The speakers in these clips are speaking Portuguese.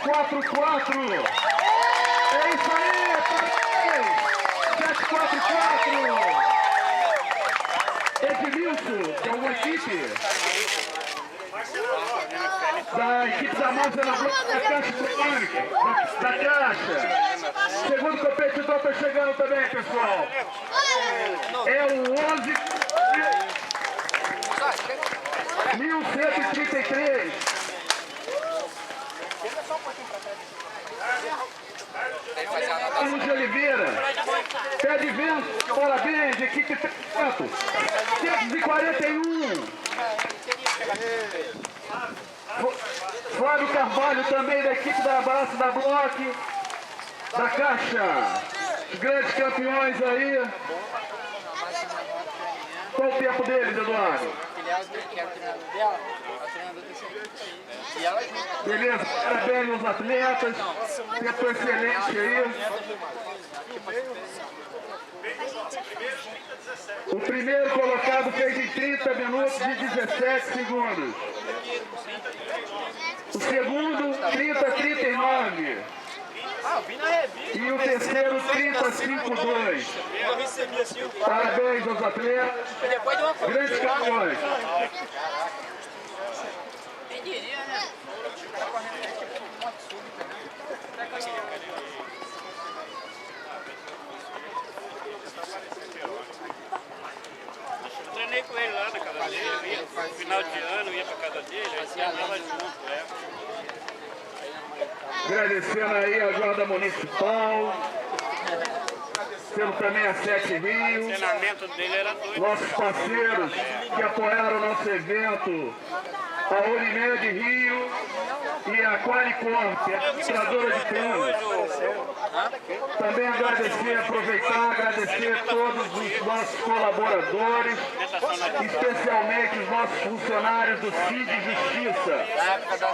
744. É isso aí, parabéns. 744. Edmilson, que é uma equipe da equipe da Monza na Caixa Econômica, da Caixa. Segundo competidor está chegando também, pessoal. É o 11.133. Carlos de Oliveira, pé de vento, parabéns, equipe 541. Flávio Carvalho também da equipe da Abraço da Block, da Caixa, os grandes campeões aí. Qual o tempo deles, Eduardo? Beleza, parabéns aos atletas, tempo excelente aí. O primeiro colocado fez em 30 minutos e 17 segundos. O segundo, 30:39. E o terceiro, 30:52. Parabéns aos atletas, grandes campeões. Quem diria, né? O cara correndo tipo moto súbita, né? Eu treinei com ele lá na casa dele, no final de ano ia pra casa dele, aí treinava junto, Agradecendo aí a Guarda Municipal, sendo também a Sete Rio, o treinamento dele era doido. nossos parceiros que apoiaram o nosso evento, a Unimed Rio e a Qualicorp, a administradora de planos. Também aproveitar, agradecer a todos os nossos colaboradores, especialmente os nossos funcionários do CID Justiça.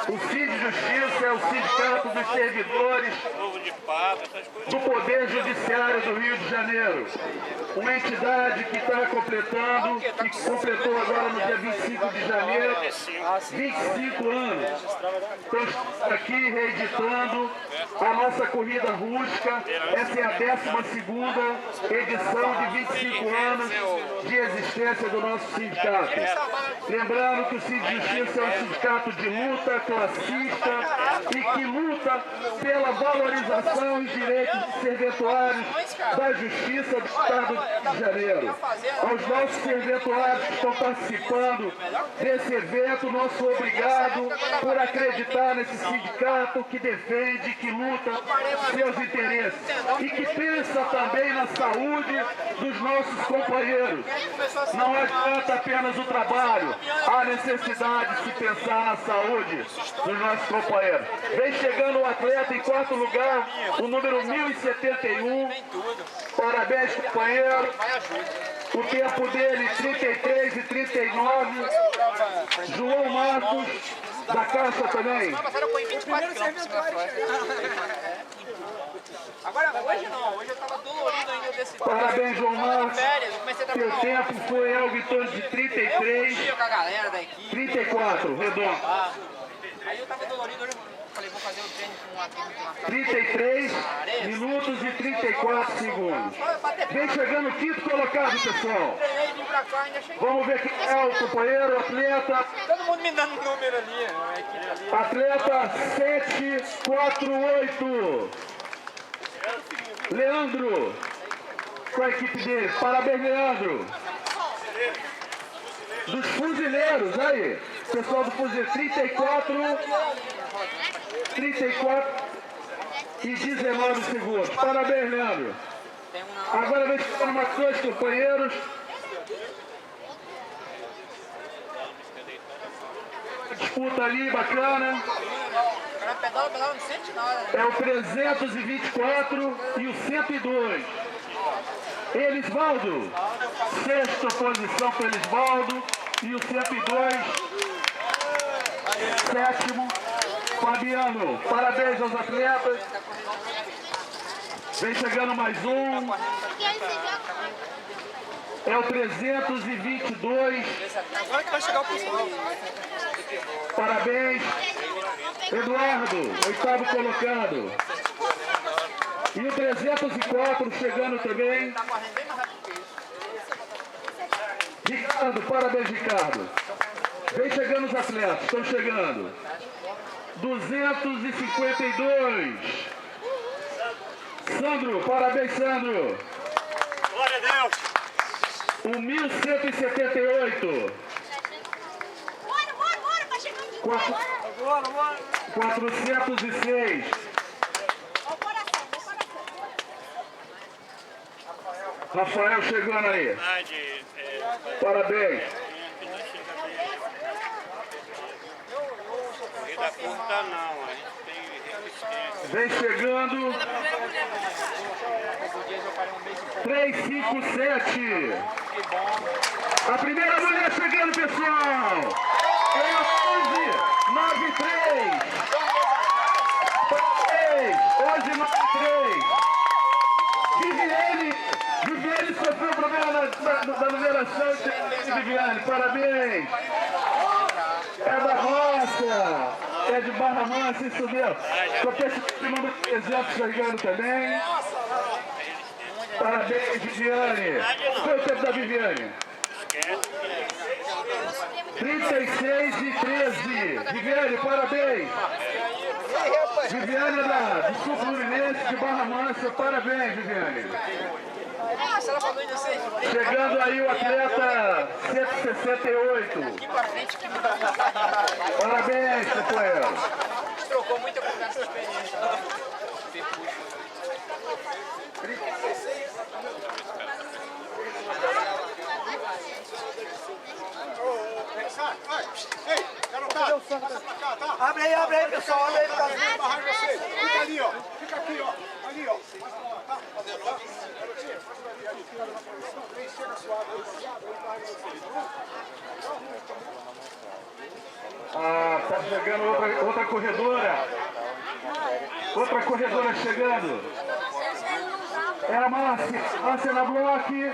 O CID Justiça é o Sindicato dos Servidores do Poder Judiciário do Rio de Janeiro. Uma entidade que está completando, e completou agora no dia 25 de janeiro, 25 anos. Estou aqui reeditando a nossa corrida rústica. Essa é a 12ª edição de 25 anos de existência do nosso sindicato. Lembrando que o Cid Justiça é um sindicato de luta classista e que luta pela valorização e direitos serventuários da Justiça do Estado do Rio de Janeiro. Aos nossos serventuários que estão participando desse evento, nosso obrigado por acreditar nesse sindicato que defende, que luta seus interesses e que pensa também na saúde dos nossos companheiros. Não adianta apenas o trabalho, há necessidade de se pensar na saúde dos nossos companheiros. Vem chegando o atleta em quarto lugar, o número 1071. Parabéns, companheiro. O tempo dele, 33:39. João Marcos, da Caixa também. Agora, hoje não, hoje eu tava dolorido ainda desse. Parabéns, João Marcos. Seu tempo foi algo em torno de 33, com a galera da equipe. 34, redondo. Aí eu tava dolorido, hoje eu falei, vou fazer o treino com uma turma. 33 minutos e 34 segundos. Vem chegando o quinto colocado, pessoal. Treinei, vim pra cá, ainda cheguei. Vamos ver quem é o companheiro, o atleta. Todo mundo me dando número ali, a equipe ali. Atleta 748. Leandro, com a equipe dele. Parabéns, Leandro. Dos fuzileiros, aí. Pessoal do fuzileiro, 34 e 19 segundos. Parabéns, Leandro. Agora vem ficando mais dois companheiros. Disputa ali, bacana. O cara pedala, não sente nada. É o 324 e o 102. Elisvaldo, sexta posição para Elisvaldo. E o 102, sétimo. Fabiano, parabéns aos atletas. Vem chegando mais um. É o 322. Agora que vai chegar o pessoal. Parabéns. Eduardo, 8º colocado. E o 304 chegando também. Ricardo, parabéns, Ricardo. Vem chegando os atletas, estão chegando. 252. Sandro, parabéns, Sandro. Glória a Deus. O 1178. Bora, tá chegando de Quatro- bora. 406. Ó o coração. Rafael chegando aí. Verdade, Parabéns. corrida curta não, a gente tem resistência. Vem chegando. 357. A primeira mulher chegando, pessoal. É a 1193. Hoje 93. Viviane sofreu problema da numeração. Viviane, parabéns. É da roça. É de Barra Mansa, isso mesmo. Só penso que manda exemplo chegando também. Parabéns, Viviane. Qual é o tempo da Viviane? 36:13. Viviane, parabéns. Viviane do Sul Fluminense, de Barra Mansa. Parabéns, Viviane. Chegando aí o atleta 168. Parabéns, companheiro. Trocou muita conversa experiência. Abre aí, pessoal, abre aí, tá barrando vocês. Fica ali, ó. Fica aqui, ó. Ali, ó. Tá? Garotinha, ali. Chega suave. Ah, tá chegando outra corredora. Outra corredora chegando. É a Márcia na bloque.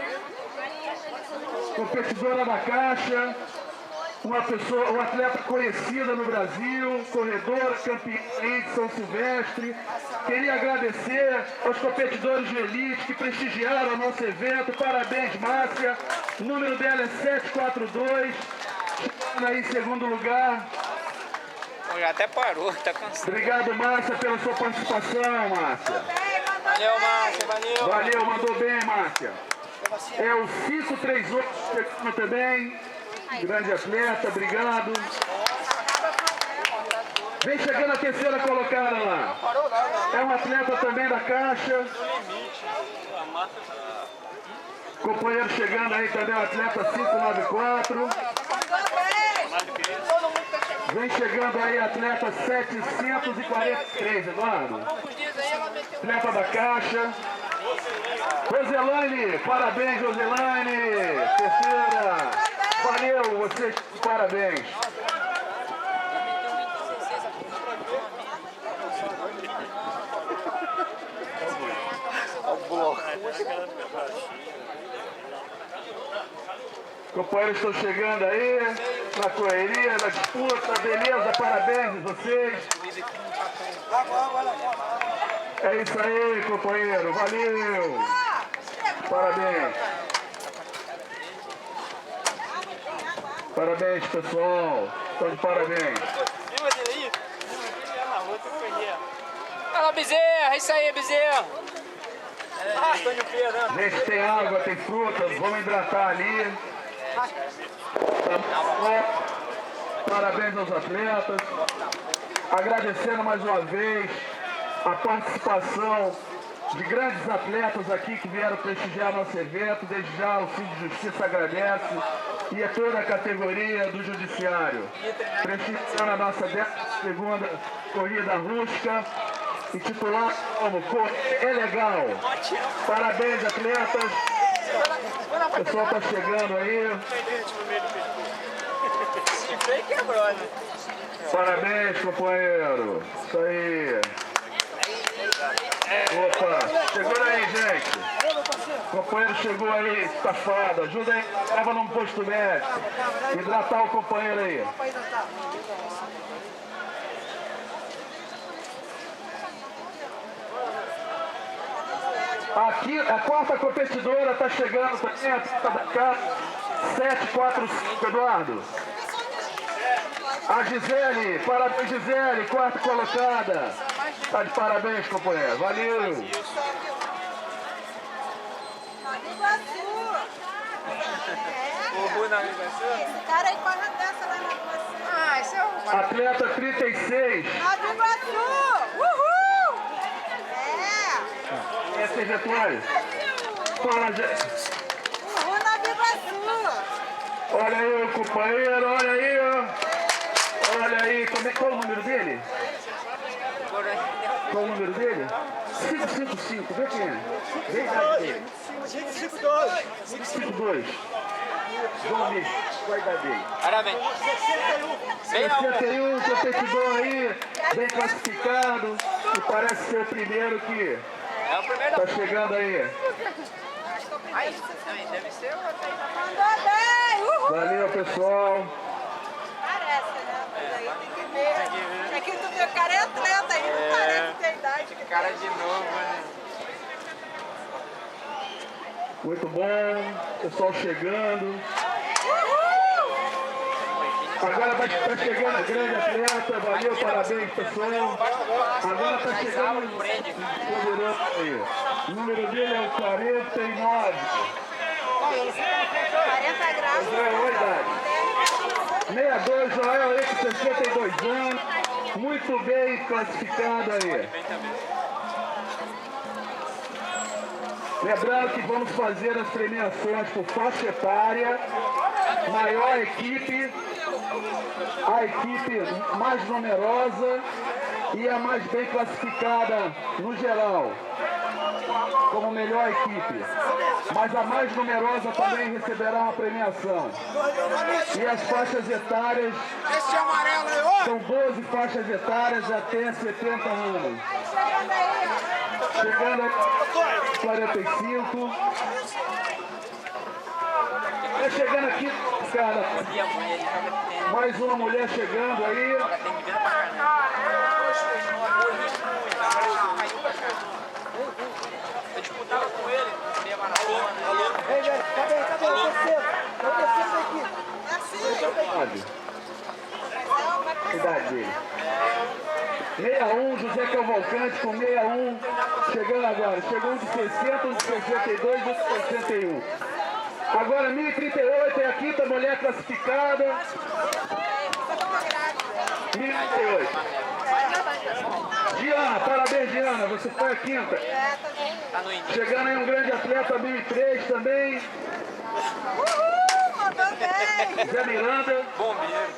Competidora da caixa. Uma atleta conhecida no Brasil, corredora, campeã de São Silvestre. Queria agradecer aos competidores de elite que prestigiaram o nosso evento. Parabéns, Márcia. O número dela é 742. Chegando aí em segundo lugar. Já até parou, tá cansado. Obrigado, Márcia, pela sua participação, Márcia. Valeu, Márcia, valeu. Valeu, mandou bem, Márcia. É o 538 chegando também. Grande atleta, obrigado. Vem chegando a terceira colocada lá. É um atleta também da caixa. Companheiro chegando aí também, o atleta 594. Vem chegando aí, atleta 743, Eduardo. Atleta da caixa. Roselaine, parabéns, Roselaine. Terceira. Valeu, vocês, parabéns. Companheiros estão chegando aí, na correria, na disputa, beleza, parabéns a vocês. É isso aí, companheiro, valeu. Parabéns. Parabéns, pessoal. Estão de parabéns. Olha lá, Bezerra, é isso aí, Bezerra. Gente, tem água, tem frutas, vamos hidratar ali. Parabéns aos atletas. Agradecendo mais uma vez a participação de grandes atletas aqui que vieram prestigiar nosso evento. Desde já o Cid de Justiça agradece e a toda a categoria do Judiciário. Prestigiando a nossa 12ª corrida rústica, intitulada como É Legal. Parabéns, atletas. O pessoal está chegando aí. Parabéns, companheiro. Isso aí. Opa, chegou aí, gente. O companheiro chegou aí, safado. Ajuda aí, leva num posto médico. Hidratar o companheiro aí. Aqui, a quarta competidora está chegando também, a da cá, 745, Eduardo. A Gisele, parabéns Gisele, quarta colocada. Tá de parabéns, companheiro, valeu. Nova Iguaçu. O Rui na Iguaçu? Esse cara aí corre dessa lá na Iguaçu. Ah, esse é o... Atleta 36. Nova Iguaçu! Uhul! É! Esse é Getúlio. Fala, gente. Uhul, Nova Iguaçu! Olha aí o companheiro, olha aí, ó. Olha aí, qual é o número dele? Qual o número dele? 555, vê quem é. Vê a idade dele. 552. Vamos ver qual a idade dele. Parabéns. 61, competidor aí, bem classificado. E parece ser o primeiro que É o primeiro. tá chegando aí. Aí, também deve ser o outro aí. Mandou bem! Uhul! Valeu, pessoal. Parece, né? Mas aí tem que ver. É que tu vê, o cara é atleta aí, não parece ter idade. Cara de novo, né? Muito bom, pessoal chegando. Agora vai estar chegando a grande atleta, valeu, parabéns pessoal. Agora está chegando o poderoso aí. O número dele é o 49. 40 graus. Olha a idade. 62, Joel aí com 62 anos. Muito bem classificado aí. Lembrando que vamos fazer as premiações por faixa etária, maior equipe, a equipe mais numerosa e a mais bem classificada no geral, como melhor equipe. Mas a mais numerosa também receberá uma premiação. E as faixas etárias Esse amarelo aí, ó. são 12 faixas etárias até 70 anos. Chegando aí, ó. Chegando a 45. Tá chegando aqui, cara. E a mulher ali joga tênis. Mais uma mulher chegando aí. Tem que vir pra caramba. Caiu pra caramba. Eu disputava com ele, meia maratona. Ei, velho, cadê? Eu descendo. Eu descendo aqui. É assim. Sabe? Idade dele. 61, José Cavalcante com 61. Chegando agora. Chegou um de 60, um de 62, um de 61. Agora 1038 é a quinta mulher classificada. 1038. Diana, parabéns Diana, você foi a quinta. Tá no início. Chegando aí um grande atleta 1003 também. Uhul, mandou bem. Zé Miranda. Bombeiro.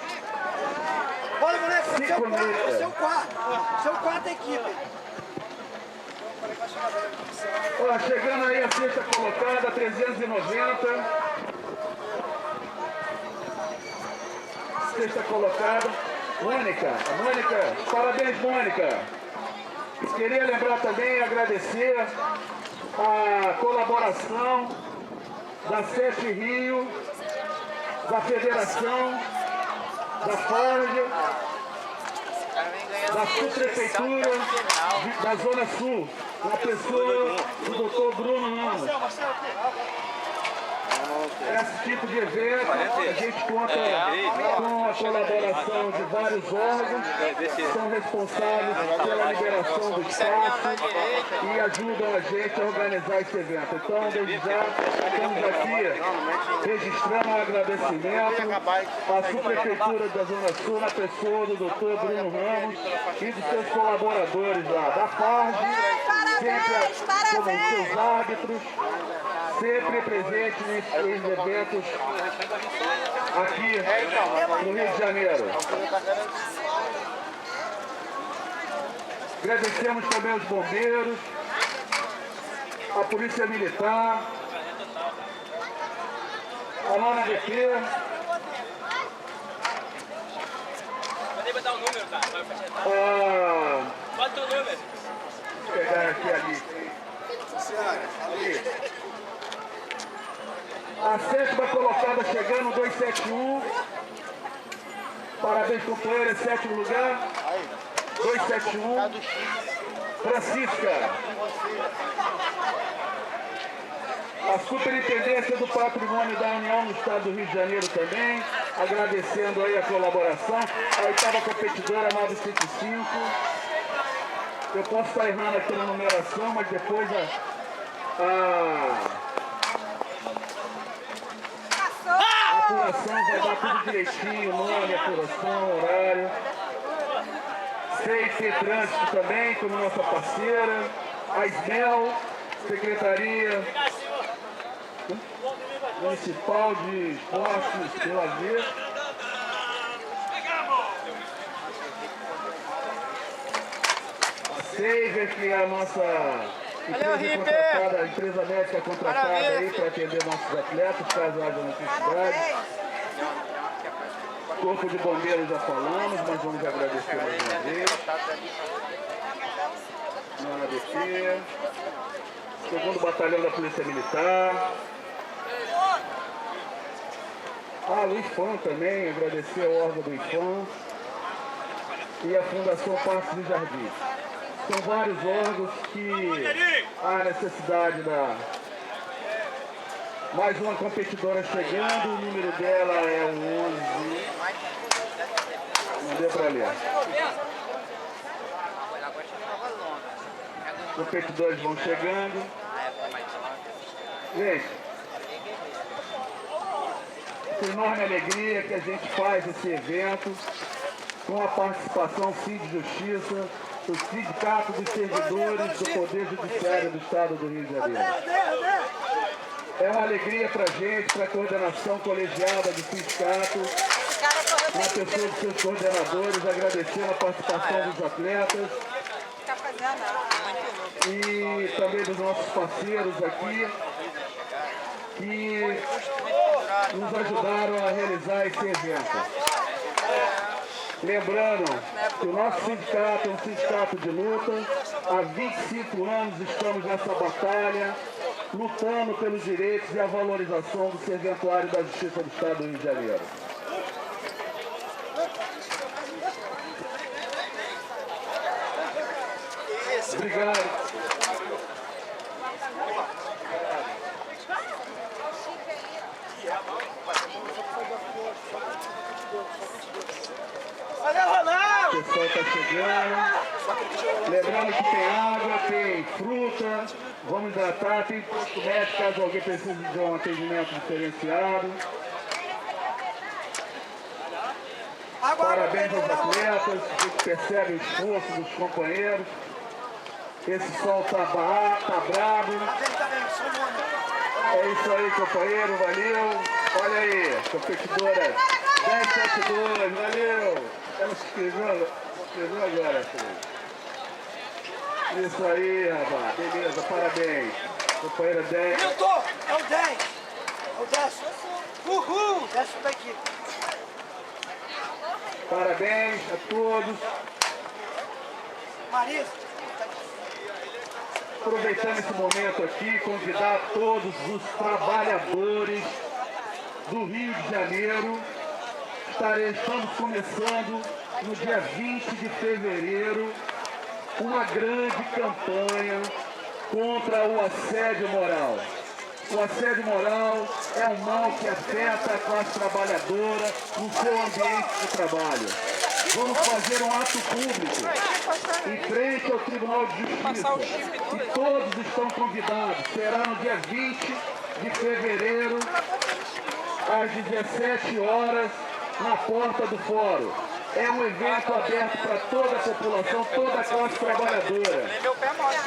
Olha, moleque, você é o 5 quarto. meses. Você é o quarto. Você é o quarto da equipe. Ó, chegando aí a sexta colocada, 390. Sexta colocada. Mônica, parabéns Mônica. Queria lembrar também e agradecer a colaboração da Sete Rio, da Federação, da Ford, da Subprefeitura da Zona Sul, na pessoa do Dr. Bruno Ramos. Esse tipo de evento, a gente conta com a colaboração de vários órgãos que são responsáveis pela liberação do espaço e ajudam a gente a organizar esse evento. Então, desde já, estamos aqui registrando um agradecimento à Subprefeitura da Zona Sul, na pessoa do Dr. Bruno Ramos e dos seus colaboradores lá, da FARG, sempre como seus árbitros, sempre presente nesses eventos aqui no Rio de Janeiro. Agradecemos também aos bombeiros, a Polícia Militar, a NONADP. Pode botar o número, cara. Vai fechar etapa. Bota o número. Vou pegar aqui ali. A sétima colocada chegando, 271. Parabéns, companheiro, em sétimo lugar. 271. Francisca. A Superintendência do Patrimônio da União no Estado do Rio de Janeiro também, agradecendo aí a colaboração. A oitava competidora 975. Eu posso estar errando aqui na numeração, mas depois a apuração vai dar tudo direitinho, nome, apuração, horário. CIT Trânsito também, como nossa parceira. A SMEL, Secretaria Municipal de Esportes e Lazer. A Saver, que é a nossa empresa contratada, a empresa médica contratada aí para atender nossos atletas, caso haja necessidade. Corpo de Bombeiros já falamos, mas vamos agradecer mais uma vez. Nona DP, segundo Batalhão da Polícia Militar. O IFAM também, agradecer ao órgão do IFAM e a Fundação Parques e Jardins. São vários órgãos que há necessidade da... Mais uma competidora chegando, o número dela é o 11. Não deu para ler. Competidores vão chegando. Gente, com enorme alegria que a gente faz esse evento com a participação CID Justiça, do Sindicato dos Servidores do Poder Judiciário do Estado do Rio de Janeiro. É uma alegria para a gente, para a coordenação colegiada do sindicato, na pessoa dos seus coordenadores, agradecendo a participação dos atletas e também dos nossos parceiros aqui, que nos ajudaram a realizar esse evento. Lembrando que o nosso sindicato é um sindicato de luta, há 25 anos estamos nessa batalha, lutando pelos direitos e a valorização do serventuário da Justiça do Estado do Rio de Janeiro. Obrigado. O pessoal está chegando. Lembrando que tem água, tem fruta, vamos hidratar, tem posto médico caso alguém precise de um atendimento diferenciado. Parabéns aos atletas, a gente percebe o esforço dos companheiros. Esse sol tá brabo. É isso aí, companheiro, valeu. Olha aí, competidora 1072, valeu. Ela se inscreveu agora, filho. Isso aí, rapaz, beleza, parabéns. Companheira 10. Milton, é o 10. É o 10. Uhul, 10 daqui. Parabéns a todos. Marisa. Aproveitando esse momento aqui, convidar todos os trabalhadores do Rio de Janeiro. Estamos começando no dia 20 de fevereiro uma grande campanha contra o assédio moral. O assédio moral é um mal que afeta a classe trabalhadora no seu ambiente de trabalho. Vamos fazer um ato público em frente ao Tribunal de Justiça. E todos estão convidados. Será no dia 20 de fevereiro, às 17 horas, na porta do fórum. É um evento aberto para toda a população, toda a classe trabalhadora.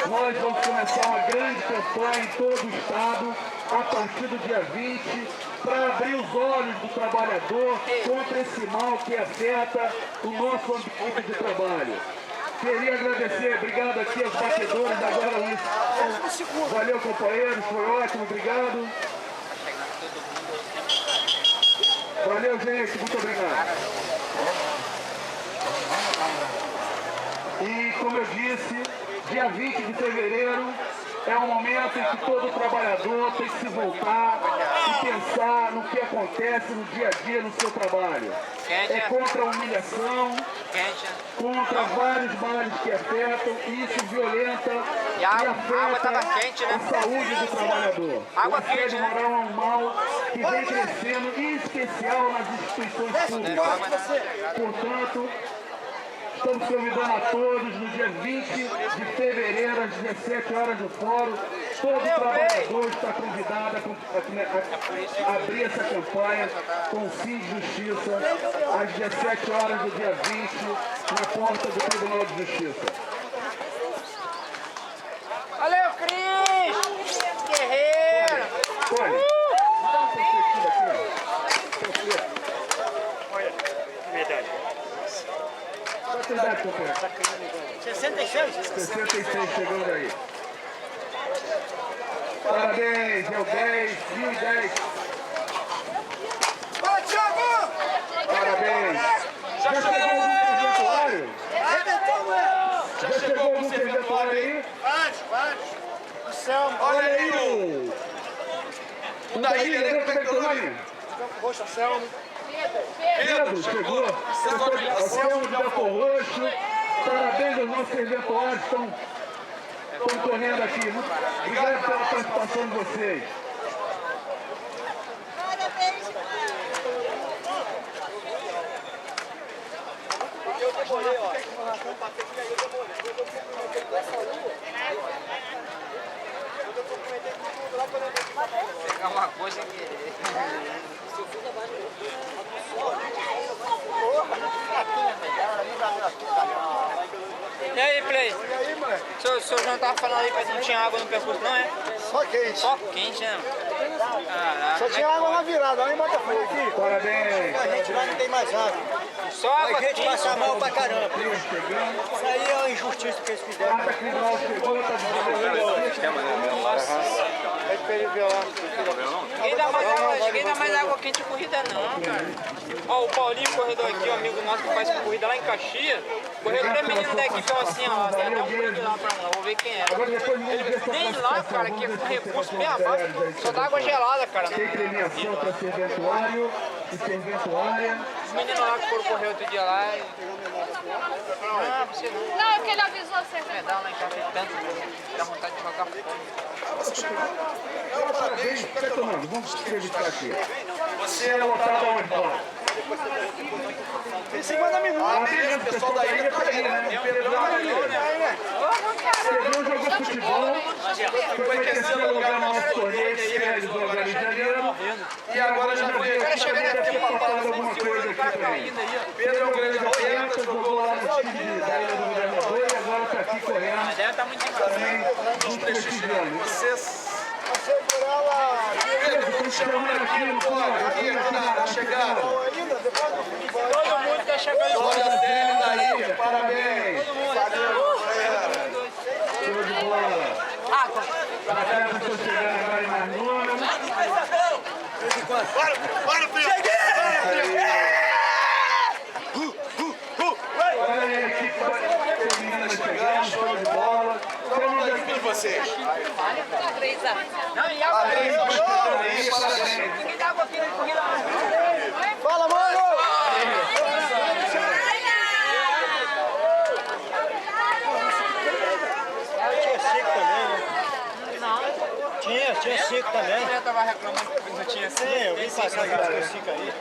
Nós vamos começar uma grande campanha em todo o estado, a partir do dia 20, para abrir os olhos do trabalhador contra esse mal que afeta o nosso ambiente de trabalho. Queria agradecer, obrigado aqui aos batedores, agora isso. Valeu, companheiros, foi ótimo, obrigado. Valeu, gente, muito obrigado. E como eu disse, dia 20 de fevereiro é um momento em que todo trabalhador tem que se voltar, e pensar no que acontece no dia a dia no seu trabalho. É contra a humilhação, contra vários males que afetam, e isso violenta e afeta a saúde do trabalhador. O assédio moral é um mal que vem crescendo, em especial nas instituições públicas. Portanto, estamos convidando a todos no dia 20 de fevereiro, às 17 horas no fórum. Todo trabalhador está convidado a abrir essa campanha com o fim de justiça às 17 horas do dia 20 na porta do Tribunal de Justiça. Valeu, Cris! Guerreiro! Olha, dá uma perspectiva aqui, ó. Olha, verdade. Qual a sua idade, companheiro? 66. 66 chegando aí. Parabéns, é o 10, 1010. Vai, Thiago! Parabéns. Já chegou algum serventuário? Já chegou algum serventuário aí? Olha aí o Daí, né? Como é que é o nome? Roxa, Selma. Pedro, chegou. Selma de Belfor Roxo. Parabéns aos nossos serventuários que estão correndo aqui. Obrigado pela participação de vocês. Parabéns, Pegar uma coisa sem querer. E aí, Play? O senhor não tava falando aí que não tinha água no percurso, não é? Só quente. Só quente, né? Caraca. Só tinha água na virada, lá em Botafogo aqui. Parabéns. A gente lá não tem mais água. Só água A gente quente. passa mal pra caramba. Chegando. Isso aí é uma injustiça que eles fizeram. Nada criminal chegou, tá Ninguém dá mais água quente de corrida não, cara. Ó, o Paulinho, corredor aqui, um amigo nosso que faz corrida lá em Caxias. Corredor é menino da equipe, ó, assim, ó. Tem até um vídeo lá pra lá, vou ver quem é. Nem lá, cara, que é com recurso bem abaixo, só dá água gelada, cara. Tem premiação para serventuário e serventuária. Os meninos lá que foram correr outro dia lá. Não, você não. Não, porque ele avisou você. Medal lá em casa, tanto, dá vontade de jogar fora. Parabéns. Fica tomando, vamos entrevistar aqui. Você é lotado aonde, Paulo? Tem 50 minutos. Ah, beleza, o pessoal da ilha tá aí, né? Pedrão jogou futebol, foi terceiro lugar no nosso torneio que realizou agora em janeiro. E agora já veio aqui para ter falado alguma coisa aqui também. Pedro é um grande atleta, jogou lá no time da Ilha do Governador e agora está aqui correndo também nos prestigiando. Segurar lá. Estamos chamando aqui no Na chegada. Todo mundo tá chegando da ilha, parabéns. Show de bola. água. Bacana para você chegar agora em mais números. Olha aí a equipe feminina chegando, show de bola. Como é que vocês? Não, e água Parabéns, parabéns. Ninguém dá água aqui na corrida. Fala, mano! Tinha 5 também, né? Não. Tinha 5 também. Eu tava reclamando que não tinha assim. Sim, eu vim passar aqui com 5 aí.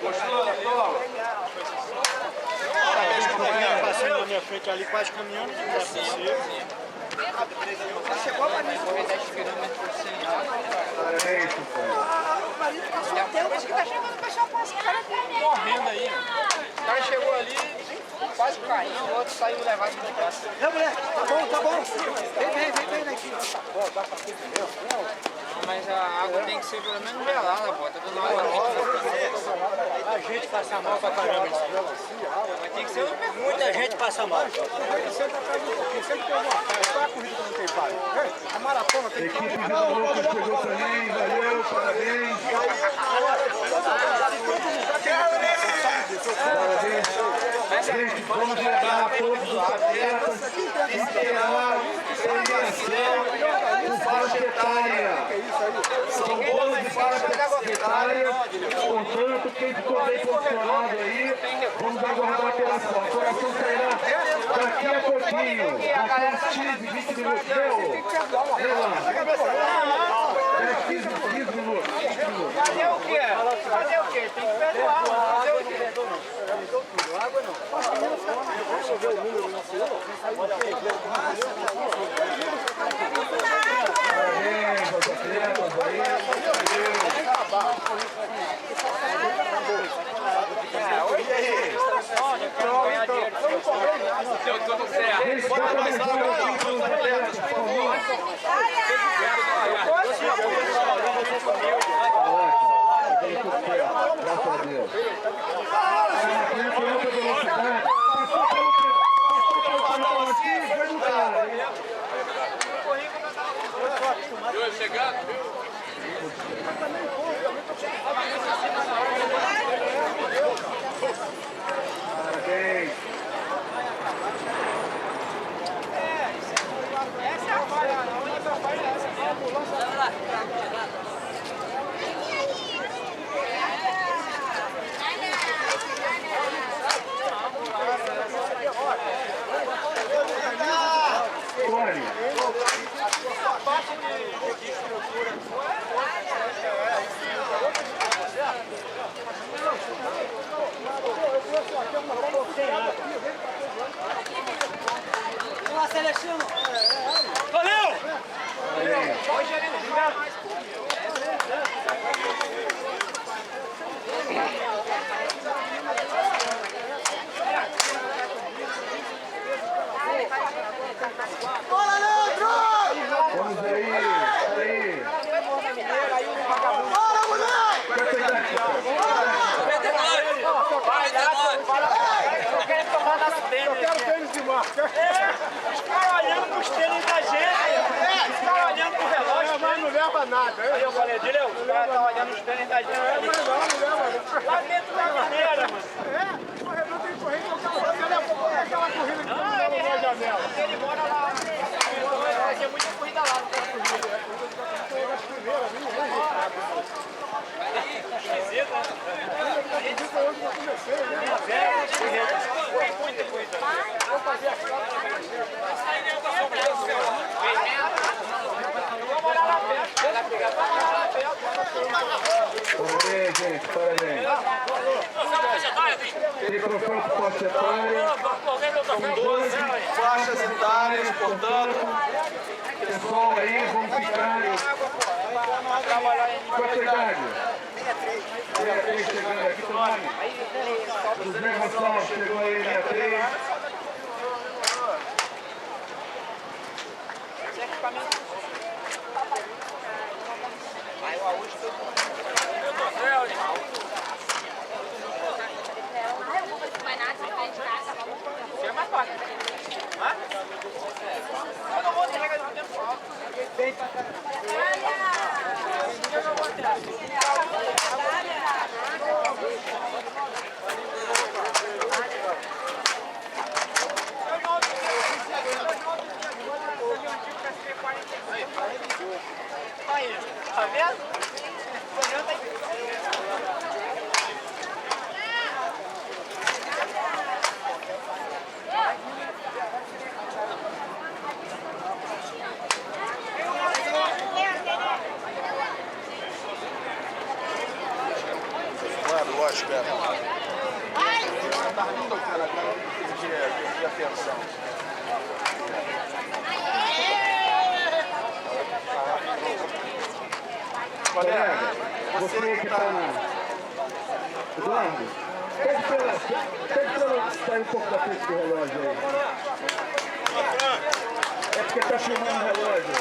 Passando na minha frente ali, quase caminhando de graça de você. Chegou a Maria correr 10 km por semana. Parabéns, Tem uma coisa que tá chegando, o pessoal passa o cara morrendo aí. O cara chegou ali, quase caiu, o outro saiu levado de casa. Não, moleque, tá bom, tá bom. Vem aqui. Mas a água tem que ser pelo menos gelada, pô. Tá dando água quente. A gente passa mal pra caramba. Mas tem que ser Muita gente passa mal. Sempre tem alguma coisa. Qual é a corrida que não tem paro? A maratona tem equipe de Louco chegou também, valeu, parabéns. Parabéns. Gente, vamos levar a todos os atletas e terá premiação por faixa etária. São 12 para secretárias, portanto, quem ficou bem posicionado aí, vamos aguardar pela ação. A operação sairá daqui a pouquinho. Ação 15, 20 minutos. Vê lá. 15 minutos. Fazer o quê? Fazer o quê? Tem que perdoar. Fazer o quê? Parabéns aos atletas Deu tudo certo. Graças a Deus. Parabéns. Essa é a falha, a única falha é essa. Vamos aí. Eu quero tênis de marca. Os caras olhando pros tênis da gente. Os caras olhando pro relógio. Mas não leva nada. Aí eu falei, Dileu, os caras estão olhando os tênis da gente. Mas não leva nada. Lá dentro da maneira, mano. O corredor tem que correr com aquela corrida que tá na janela. Ele mora lá. Vai ter muita corrida lá naquela corrida. Esquisito, né? Foi muita coisa. Vou fazer aqui. Vamos morar lá perto. Vamos morar lá perto. Parabéns, gente. Parabéns. Microfone placetário. São 12 faixas etárias, portanto. Pessoal aí, vamos ficar. Qual a idade? 63 chegando aqui também. José Gonçalves chegou aí, 63. Aí o Augusto. Você é mais fácil. Hã? Eu não vou entregar no tempo alto. Eu não vou entregar. Aí, tá vendo? Claro, lógico, é. Eu tava nem tocando a cara, perdi a atenção. Colega, você que está na... Eduardo, pede para sair um pouco da frente do relógio aí. É porque está filmando o relógio.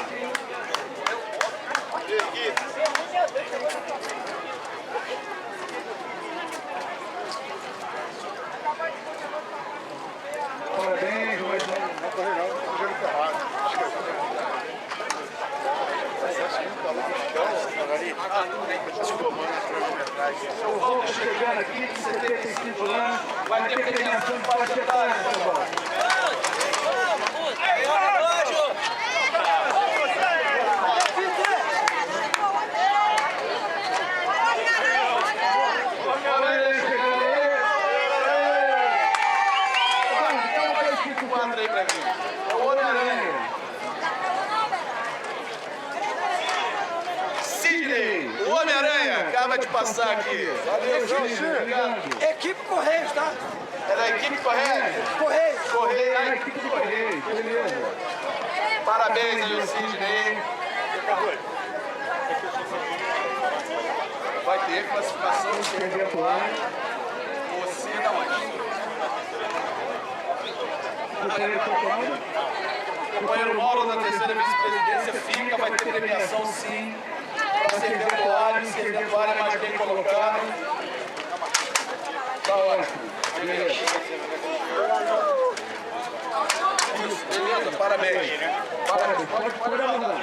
Parabéns, mas Não correr não, não correr no ferrado. o Volta chegando aqui com 75 anos, vai ter premiação de faixa etária, pessoal. vai te passar aqui. Valeu, João. Obrigado. Equipe Correios, tá? É da equipe Correia? Correios. Correia. A equipe do Correio, beleza. Parabéns aí, o Sidney. Vai ter classificação. Evento lá. Você da onde? Companheiro Mauro da terceira vice-presidência fica, vai ter premiação sim. Para serventuário, serventuário é mais bem colocado. Tá ótimo. Beleza. Beleza, parabéns. Parabéns. Pode mandar.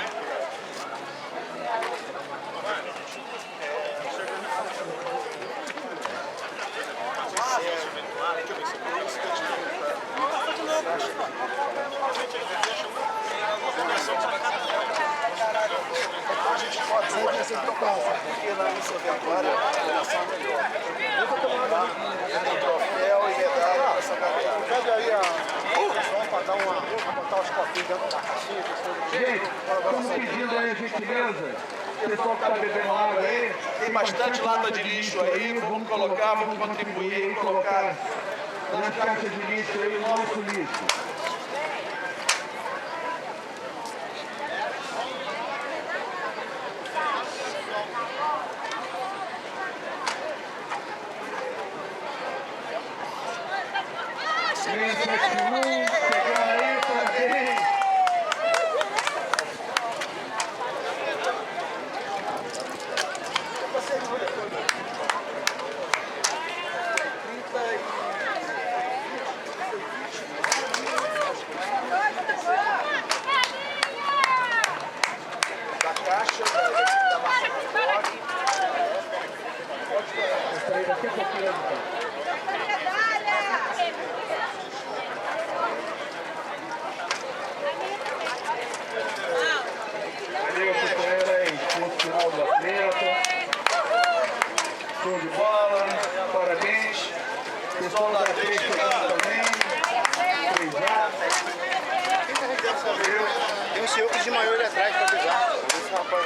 Porque na missa serventuária a premiação é melhor. Tem troféu e medalha para essa galera. Pede aí a pessoal para dar botar os copinhos dentro da caixinha. Gente, estamos pedindo aí a gentileza. O pessoal que está bebendo água aí. Tem bastante lata de lixo aí, vamos colocar, vamos contribuir aí, colocar Nas caixas de lixo aí, o nosso lixo. Chegando aí, parabéns. da caixa, da massa de Daqui a pouquinho, então. Valeu, companheiro aí, ponto final do atleta. Show de bola, parabéns. Pessoal da frente chegando também. Tem um senhor de maior ali atrás para pegar. Esse rapaz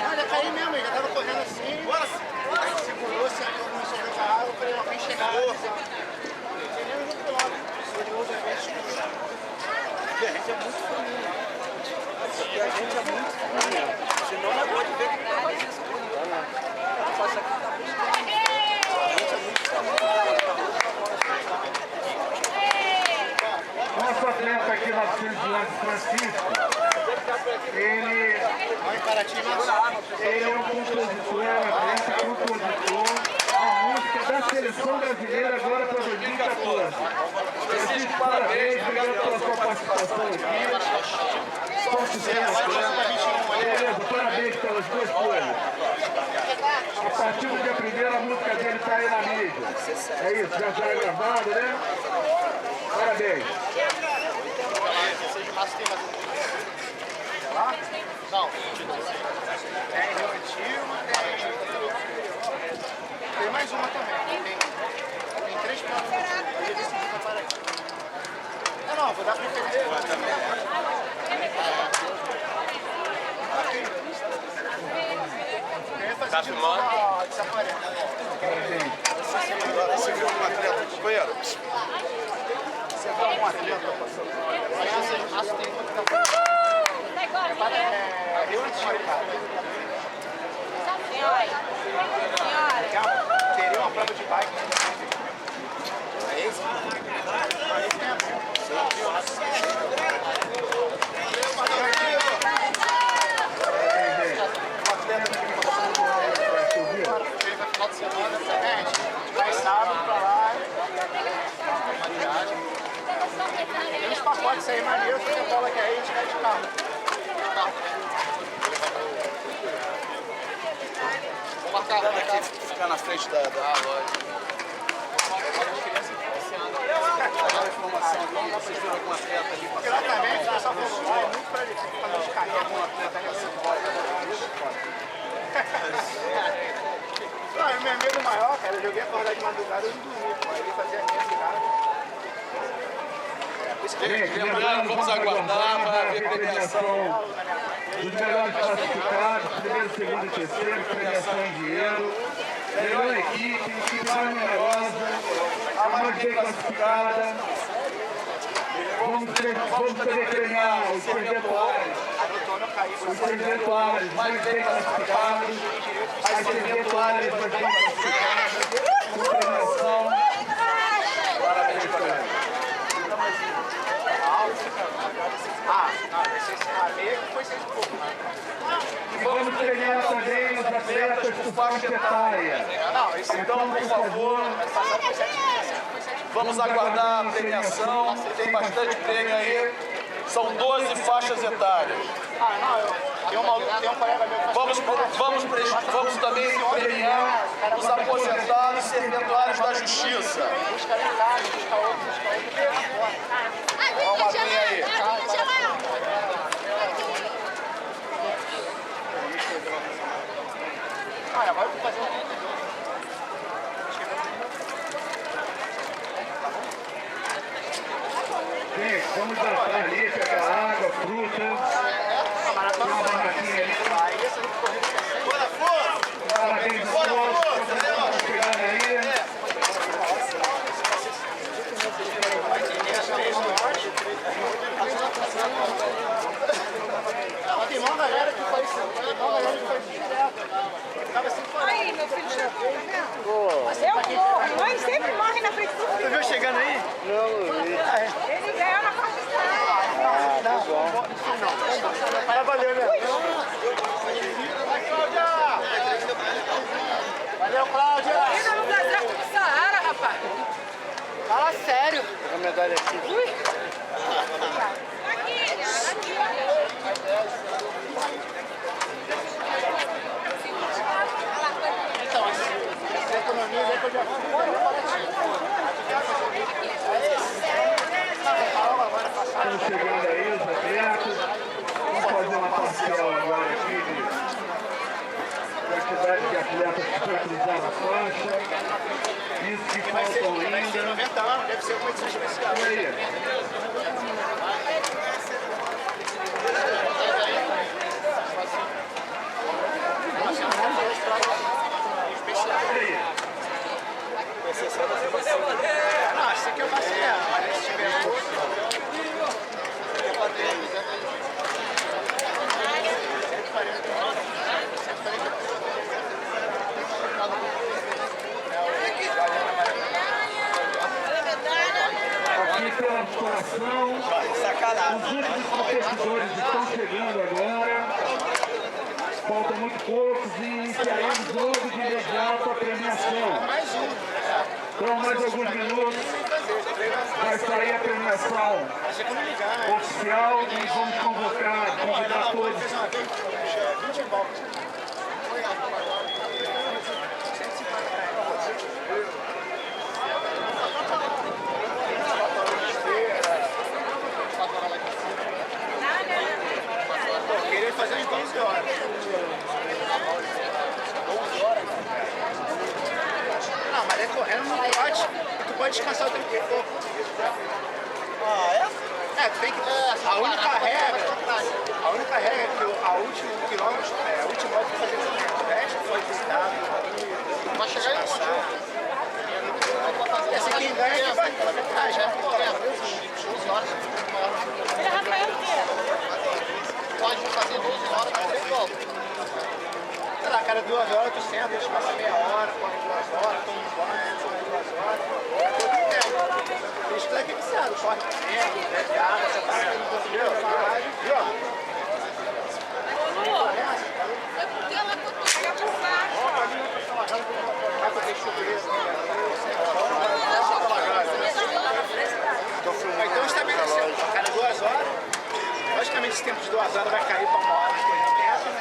Olha, caiu mesmo, ele já tava correndo assim. Segurou, sentou, começou a jogar água, eu falei, não, quem chegar. Você nem no jogo logo. Ele usa a gente. E a gente é muito família. E a gente é muito família. Senão não pode ver que não faz isso. Só isso aqui tá buscando. A gente é muito família. Nosso atleta aqui na Cidade Francisco, ele é um compositor, atleta, compositor da música da Seleção Brasileira agora para 2014. Francisco, parabéns, obrigado pela sua participação aqui. Só sucesso. Beleza, parabéns pelas duas coisas. A partir do dia 1º a música dele está aí na mídia. É isso, já é gravado, né? Parabéns. Não, tem Rio Antigo, tem mais uma também. Tem 3 planos. Não, vou dar preferência. Tá filmando? Você viu um atleta, companheiro? Você viu um atleta passando? Acho que tem muito tempo. Rio Antigo, cara. Teria uma prova de bike. É isso? Aí tem a final de semana, vai sábado pra lá. Tem uns pacotes aí maneiros que você fala que aí a gente vai de carro. Vou marcar aqui. ficar na frente da loja. Uma informação aqui, vocês viram algum atleta ali passando? Exatamente, o pessoal falou, é muito pra ele fazer de carreira. Algum atleta passando bola? Não, o meu medo maior, cara, eu joguei acordar de madrugada e eu não dormi, pô. Aí ele fazia minha virada. Lembrando, vamos aguardar para ver a premiação dos melhores classificados, primeiro, segundo e terceiro, premiação em dinheiro. Melhor equipe mais numerosa, a mais bem classificada. Vamos poder premiar os percentuais mais bem classificados, as percentuais mais bem classificadas, com premiação. Parabéns para ela. E vamos premiar também os atletas por faixa etária. Então, por favor, vamos aguardar a premiação. Tem bastante prêmio aí. São 12 faixas etárias. Tem um colega meu que Vamos também premiar os aposentados serventuários da Justiça. Olha uma linha aí. agora eu vou fazer um... Gente, vamos dançar ali, pegar água, fruta. Tem uma barraquinha ali. Parabéns a todos. Chegando aí. Tem uma galera que faz direto. Aí, meu filho chegou, tá vendo? Eu morro. Mãe sempre morre na frente do filho. Você viu chegando aí? Ele ganhou na quarta estrada. Não. Vai valer, né? Vai, Cláudia! Valeu, Cláudia! Ainda no deserto do Saara, rapaz. Fala sério. A medalha aqui. Então, essa economia aí que eu já Estamos chegando aí, os atletas. Vamos fazer uma parcial agora aqui de quantidade de atletas que foi cruzar a faixa. Isso que faltam ainda. 90 anos, deve ser uma edição especial. E aí? Não, isso aqui eu passei, mas se tiver Aqui pela situação, os últimos competidores estão chegando agora. Faltam muito poucos e iniciaremos logo de imediato a premiação. Então, mais alguns minutos, vai sair a premiação oficial e vamos convidar todos. Eu queria fazer em 15 horas. 11 horas? Não, mas é correndo não pode. E tu pode descansar o tempo que for. Ah, é? É, tu tem que. A única regra é que a último quilômetro, a última hora que fazer o resto foi visitado. Vai chegar em esse quem ganha é que vai atrás, né? 12 horas. Ele é Rafael inteiro. Pode fazer 12 horas com 3 voltas. Sei lá, cada 2 horas tu senta, deixa passar meia hora, corre 2 horas, toma um banho, corre 2 horas. Todo o tempo. Eles estão aqui viciados, corre tempo, bebe água, você tá entendeu? Viu? É porque ela pega por baixo. Vai poder chover, então estabeleceu, cada 2 horas, logicamente esse tempo de 2 horas vai cair para 1 hora de corrida perto, né?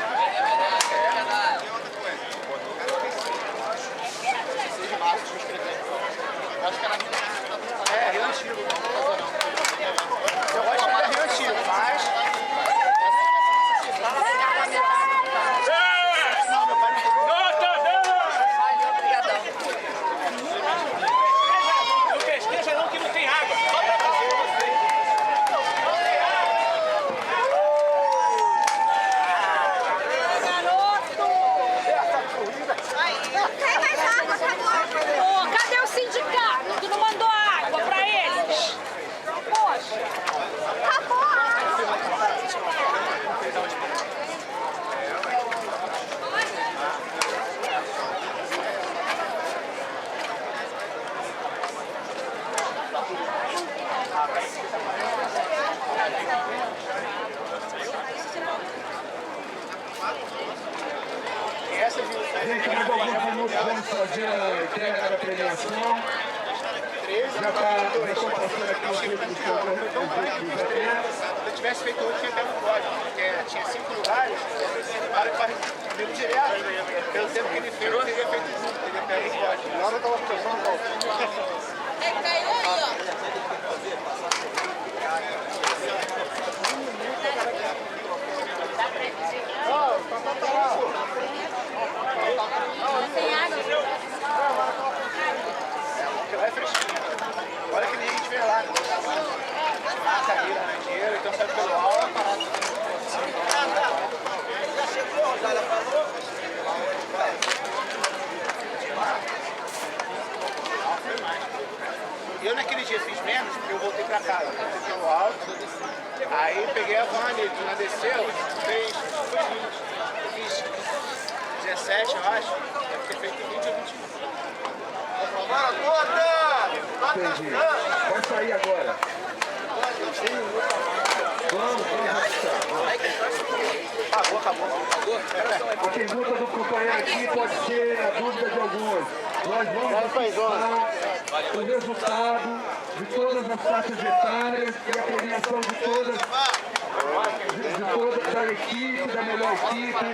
Gente, mais alguns minutos vamos fazer a entrega da premiação. Já estão passando aqui os vídeos do Se eu tivesse feito outro, tinha pego o código, porque tinha 5 lugares, para comigo direto. Pelo tempo que ele fez, eu teria feito junto, teria pego o código. Agora eu estava pensando, É, caiu aí, ó. Tem água? porque lá é fresquinho. Olha que nem a gente vê lá, né? Mata aí, lá no dinheiro, então sai pelo alto, é parado. Já chegou, já falou? Eu naquele dia fiz menos, porque eu voltei pra casa, eu voltei pelo alto, aí peguei a van ali, tu não desceu, fez 20. Eu fiz 17, eu acho, deve ter feito 20 ou 21. Bora toda! Entendi. Vai sair agora. Vamos Acabou. A pergunta do companheiro aqui pode ser a dúvida de alguns. Nós vamos registrar o resultado de todas as faixas etárias e a premiação de todas da equipe, da melhor equipe,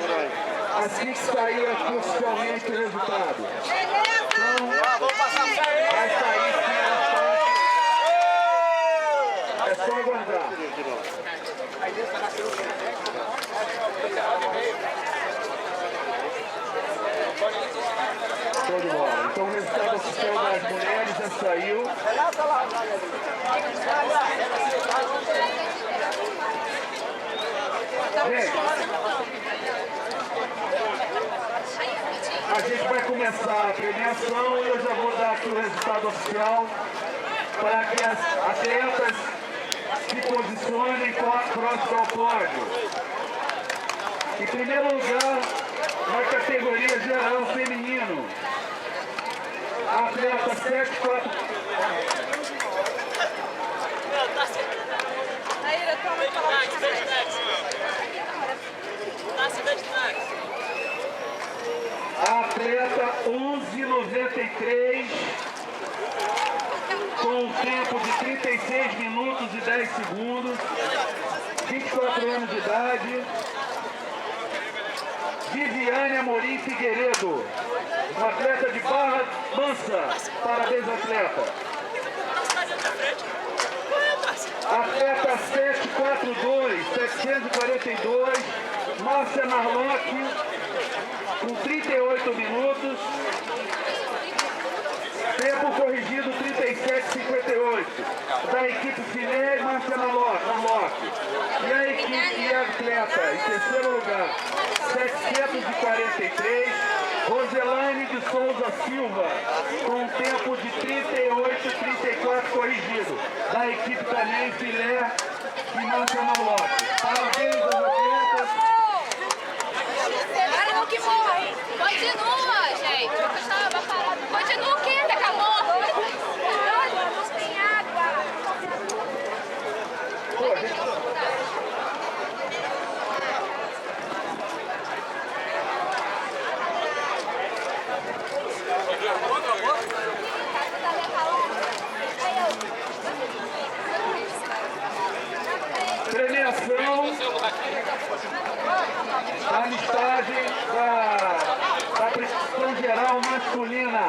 assim que sair aqui oficialmente o resultado. Então, vai sair sim a faixa. É só aguardar. Show de bola. Então o resultado oficial das mulheres já saiu. Gente, a gente vai começar a premiação e eu já vou dar aqui o resultado oficial para que as atletas se posicionem próximo ao pódio. Em primeiro lugar, na categoria geral feminino, a atleta 7-4. A atleta 11:93, com um tempo de 36 minutos e 10 segundos, 24 anos de idade. Viviane Amorim Figueiredo, uma atleta de Barra Mansa. Parabéns, atleta. Atleta 742, Márcia Narlock, com 38 minutos. Tempo corrigido 37,58. Da equipe Filé, Márcia Narlock. E a equipe e a atleta, em terceiro lugar, 743, Roselaine de Souza Silva, com um tempo de 38,34 corrigido. Da equipe também Filé e Márcia Narlock. Parabéns aos atletas. Para não que morre. Continua, gente. Vai parar. Continua o quê? Acabou. Não tem água. Pô, gente... Premiação da listagem da premiação geral masculina.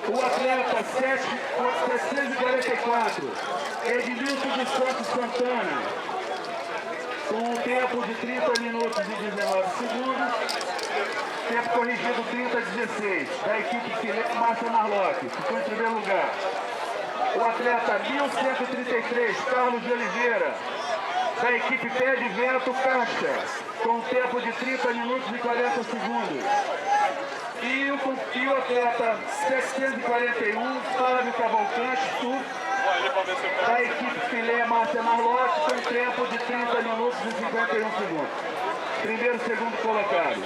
O atleta 744, Edmilson dos Santos Santana, com um tempo de 30 minutos e 19 segundos, tempo corrigido 30,16, da equipe Filé Márcia Narlock, ficou em primeiro lugar. O atleta 1133, Carlos de Oliveira, da equipe Pé de Vento Caixa, com um tempo de 30 minutos e 40 segundos. E o atleta 741, Fábio Cavalcante, da equipe Márcia Marlotti com um tempo de 30 minutos e 51 segundos. Primeiro e segundo colocado.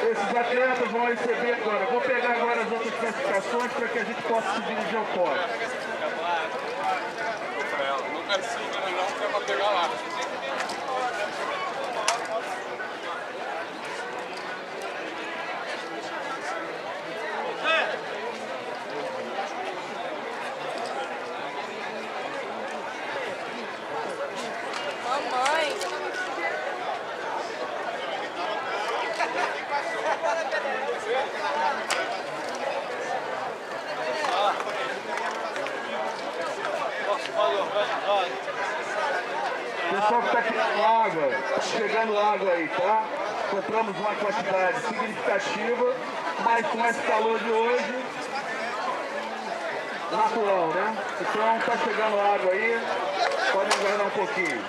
Esses atletas vão receber agora. Vou pegar agora as outras classificações para que a gente possa se dirigir ao pódio. Não quero seguir, não, que é para pegar lá. Pessoal que está tirando água, chegando água aí, tá? Compramos uma quantidade significativa, mas com esse calor de hoje, natural, né? Então está chegando água aí, pode aguardar um pouquinho.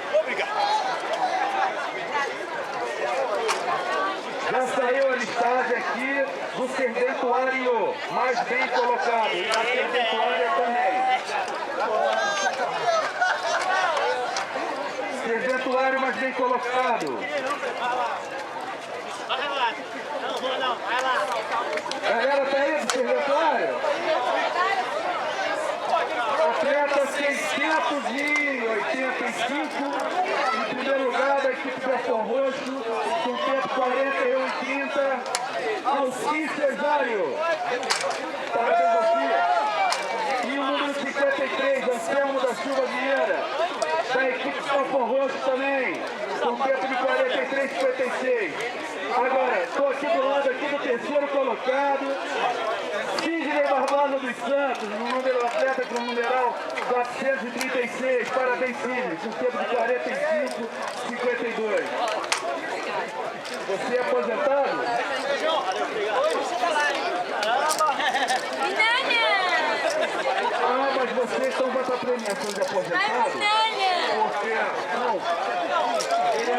Já saiu a listagem aqui do serventuário mais bem colocado, e da serventuária também. Serventuário mais bem colocado. Galera, tá aí do serventuário? Atleta 685, em primeiro lugar da equipe do Belfort Roxo, com tempo 41:30, Alci Cesário. Parabéns, Alci. E o número 53, Anselmo da Silva Vieira, da equipe do Belfort Roxo também, com tempo de 43:56. Agora, estou aqui do lado aqui do terceiro colocado, Sidney Barbosa dos Santos, no número atleta com o numeral 436. Parabéns, Sidney, com tempo de 45:52. Você é aposentado? Ah, mas você então vai para a premiação de aposentado? Porque, não. Ele é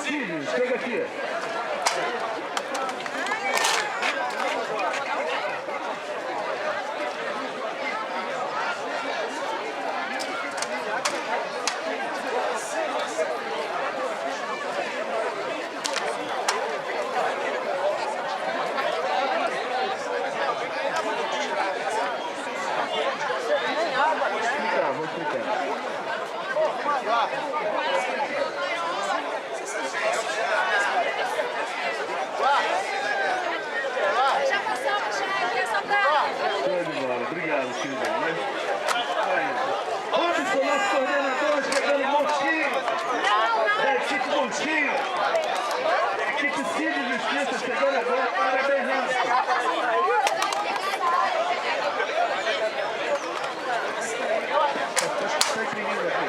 Sidney, chega aqui. Vou explicar. Já passamos, já aqui só pra... Show de bola, obrigado, Silvio. Robson, nosso coordenador, chegando Montinho. Da equipe Montinho. Equipe Cid Justiça, chegando agora. Parabéns, Robson. Está incrível aqui.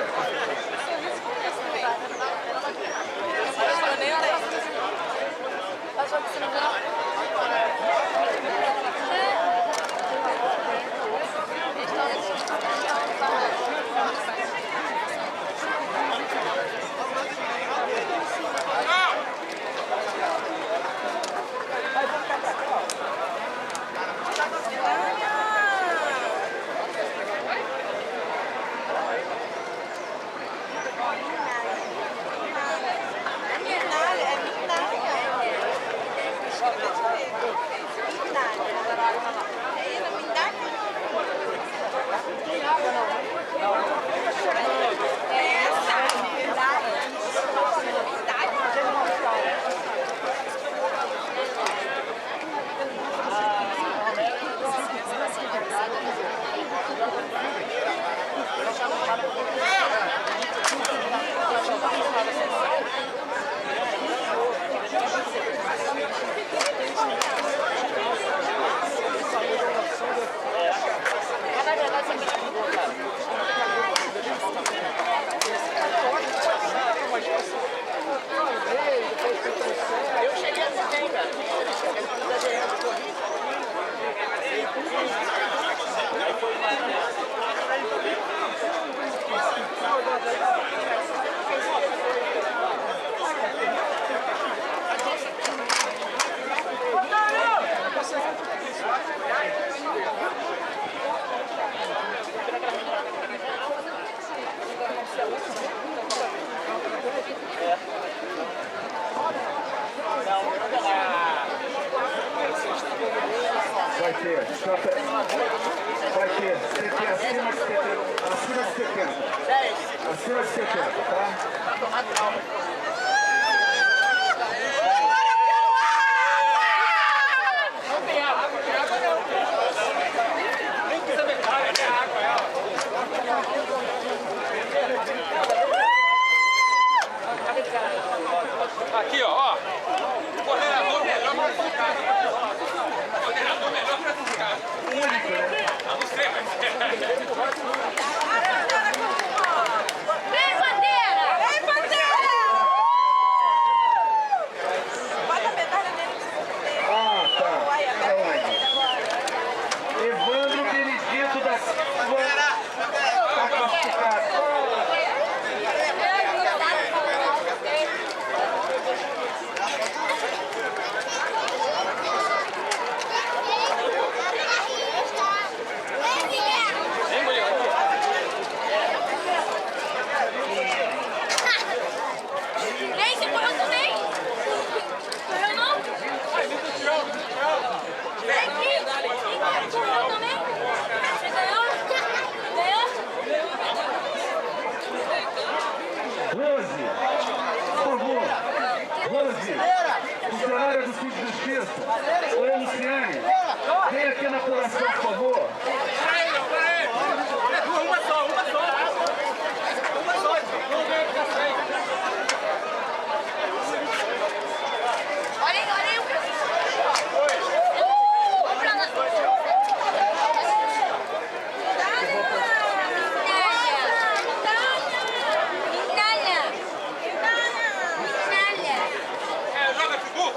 Vai ter acima de 70. Acima de 70. Acima de 70, tá? Aqui, ó. Coordenador melhor pra ficar. Coordenador melhor pra ficar. Único, né? Não sei, mas... Vem, bandeira! Vem, bandeira! Bota a medalha nele. Ah, tá. Aonde? Evandro Benedito da Silva. Tá classificado. Vem, você correu também? Correu não? Vem aqui! Correu também? Você ganhou? Ganhou? Rose, por favor. Rose, funcionária do Cid Justiça. Oi, Luciane. Vem aqui na apuração, por favor. Olha aí o que eu fiz. Vamos pra lá. Joga, Figu!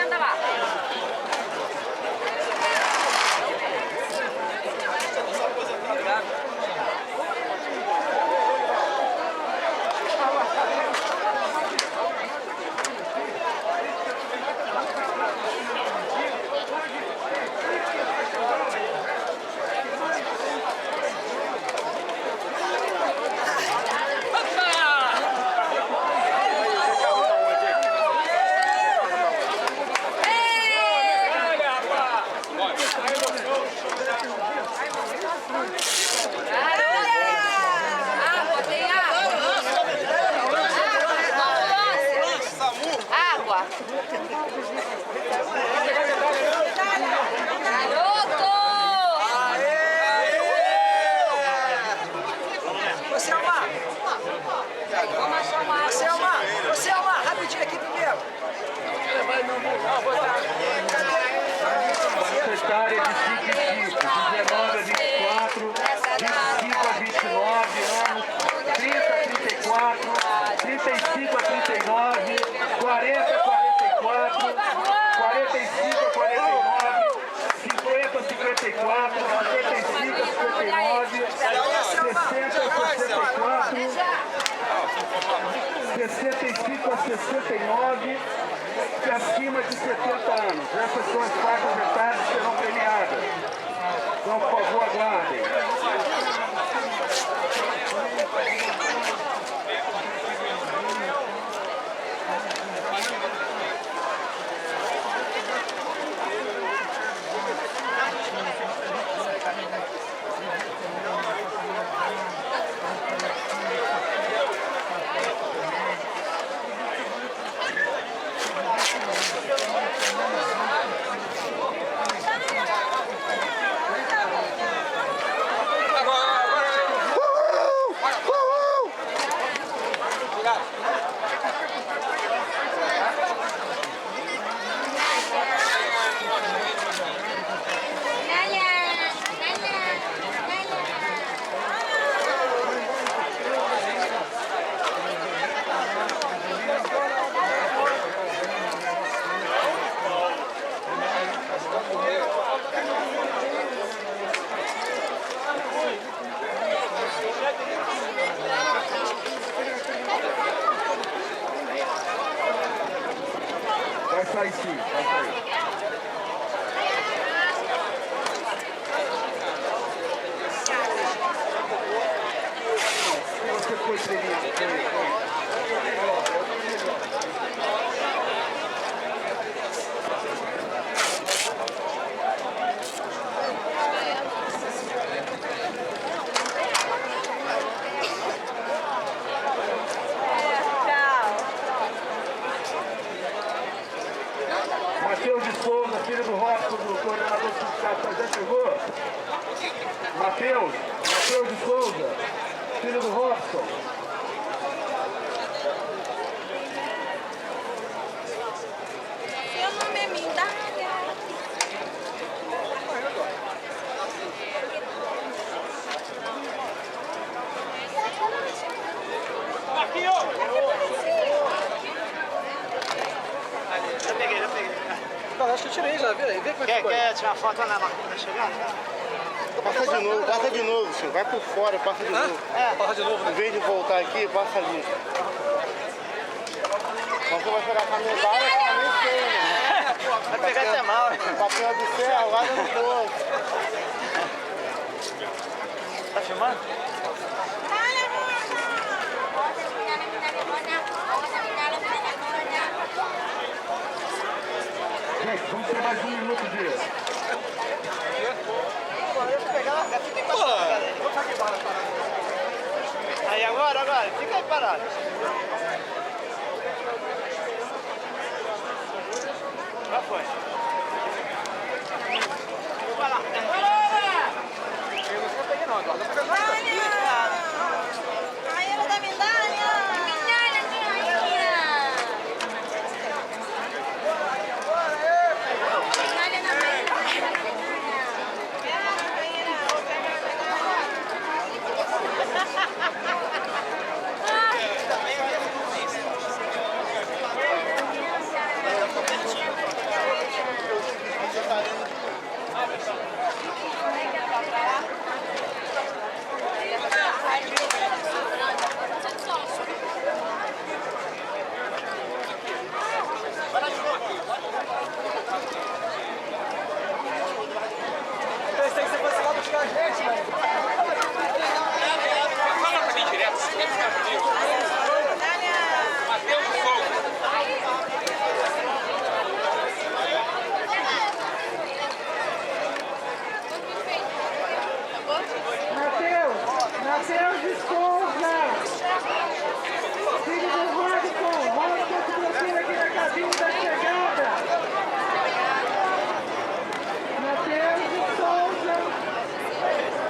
Anda lá. Água, tem água. Água. Garoto! Selma, rapidinho aqui primeiro. Secretária de 5 19 a 24, 25 a 29 anos, 30 a 34, 35 a 39, 40 a 44, 45 a 49, 50 a 54, 55 a 59, 60 a 64, 65 a 69 e acima de 70 anos. Essas são as faixas etárias que serão premiadas. Então, por favor, aguardem. Matheus de Souza, filho do Robson, do coordenador sindical, já chegou? Matheus de Souza, filho do Robson. Seu nome é Mindália. Aqui, ó! Já peguei. Não, acho que eu tirei já, vê como é que ficou. Quer tirar foto lá na máquina? Tá chegando? Passa de novo, senhor. Vai por fora, passa de novo. Passa de novo, Em né? vez de voltar aqui, passa ali. Você vai pegar a camisa área, que tá meio feio, né? Vai pegar até mal, hein? Papel do céu, guarda no bolso. Tá filmando? Gente, vamos ter mais um minuto de... Aí, agora, fica aí parado. Já foi. Vai lá. Eu não peguei não, agora. Aí ela da Mindália. Mindália, minha. Mindália na mesa. Pensei que você fosse lá buscar a gente, mano. Fala pra mim direto, você quer ficar comigo? Matheus de Souza. Matheus de Souza, filho do Robson. Vamos fotografia aqui na cabine da chegada. Matheus de Souza,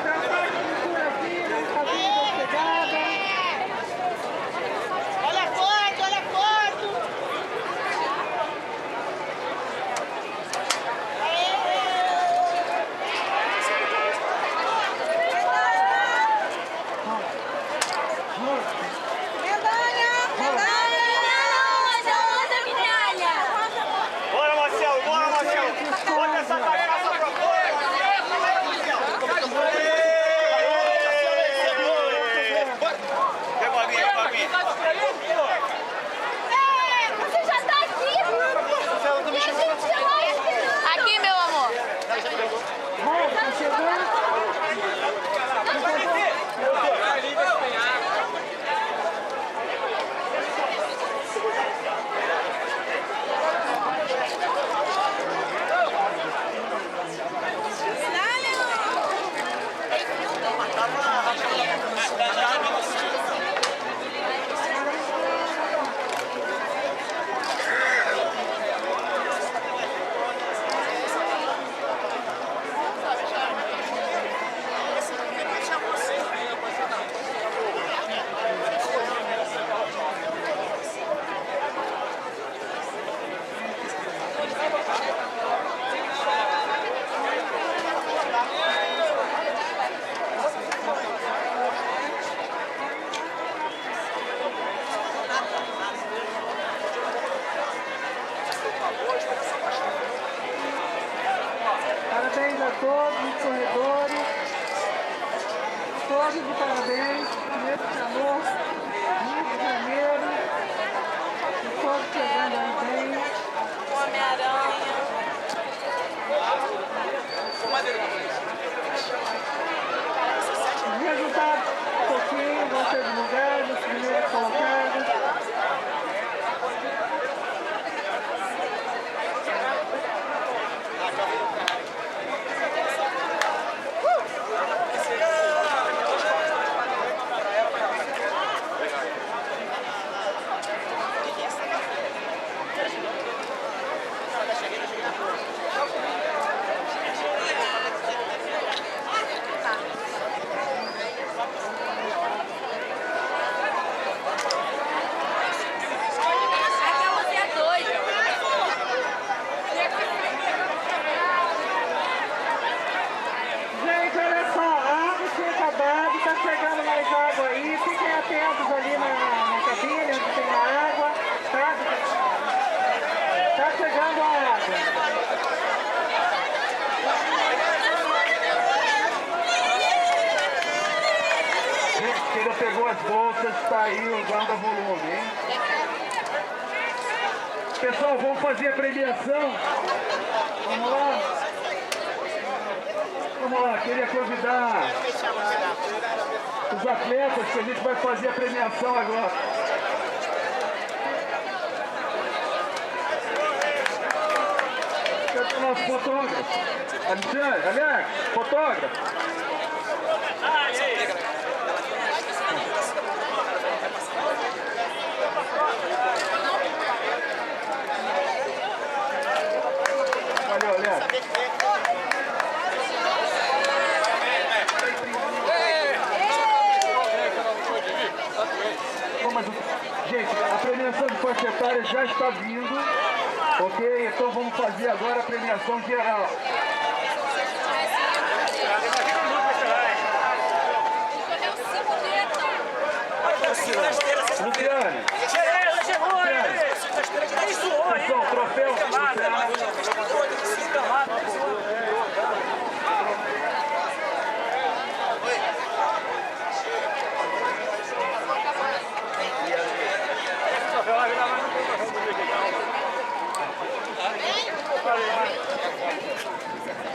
trabalho de fotografia na cabine da chegada. Olha a foto, olha a foto. Bora, Marcelo! Bota essa bagaça pra fora! Pega a minha, Você já tá aqui? Aqui, meu amor. Robson, chegou? Parabéns a todos os corredores, todos de parabéns, nesse calor, Rio de Janeiro, e todos chegando aí bem. Homem-Aranha. Os resultados um pouquinho vão ser divulgados, primeiro Tá chegando mais água aí, fiquem atentos ali na cabine onde tem a água, tá? Tá chegando a água. Gente, quem já pegou as bolsas, tá aí o guarda-volume, hein? Pessoal, vamos fazer a premiação. Vamos lá. Vamos lá, queria convidar os atletas que a gente vai fazer a premiação agora. Cadê o nosso fotógrafo? Alexandre, Alex, fotógrafo. Valeu, Alex. Gente, a premiação de faixa etária já está vindo, ok? Então vamos fazer agora a premiação geral. Luciane. Pessoal, troféu.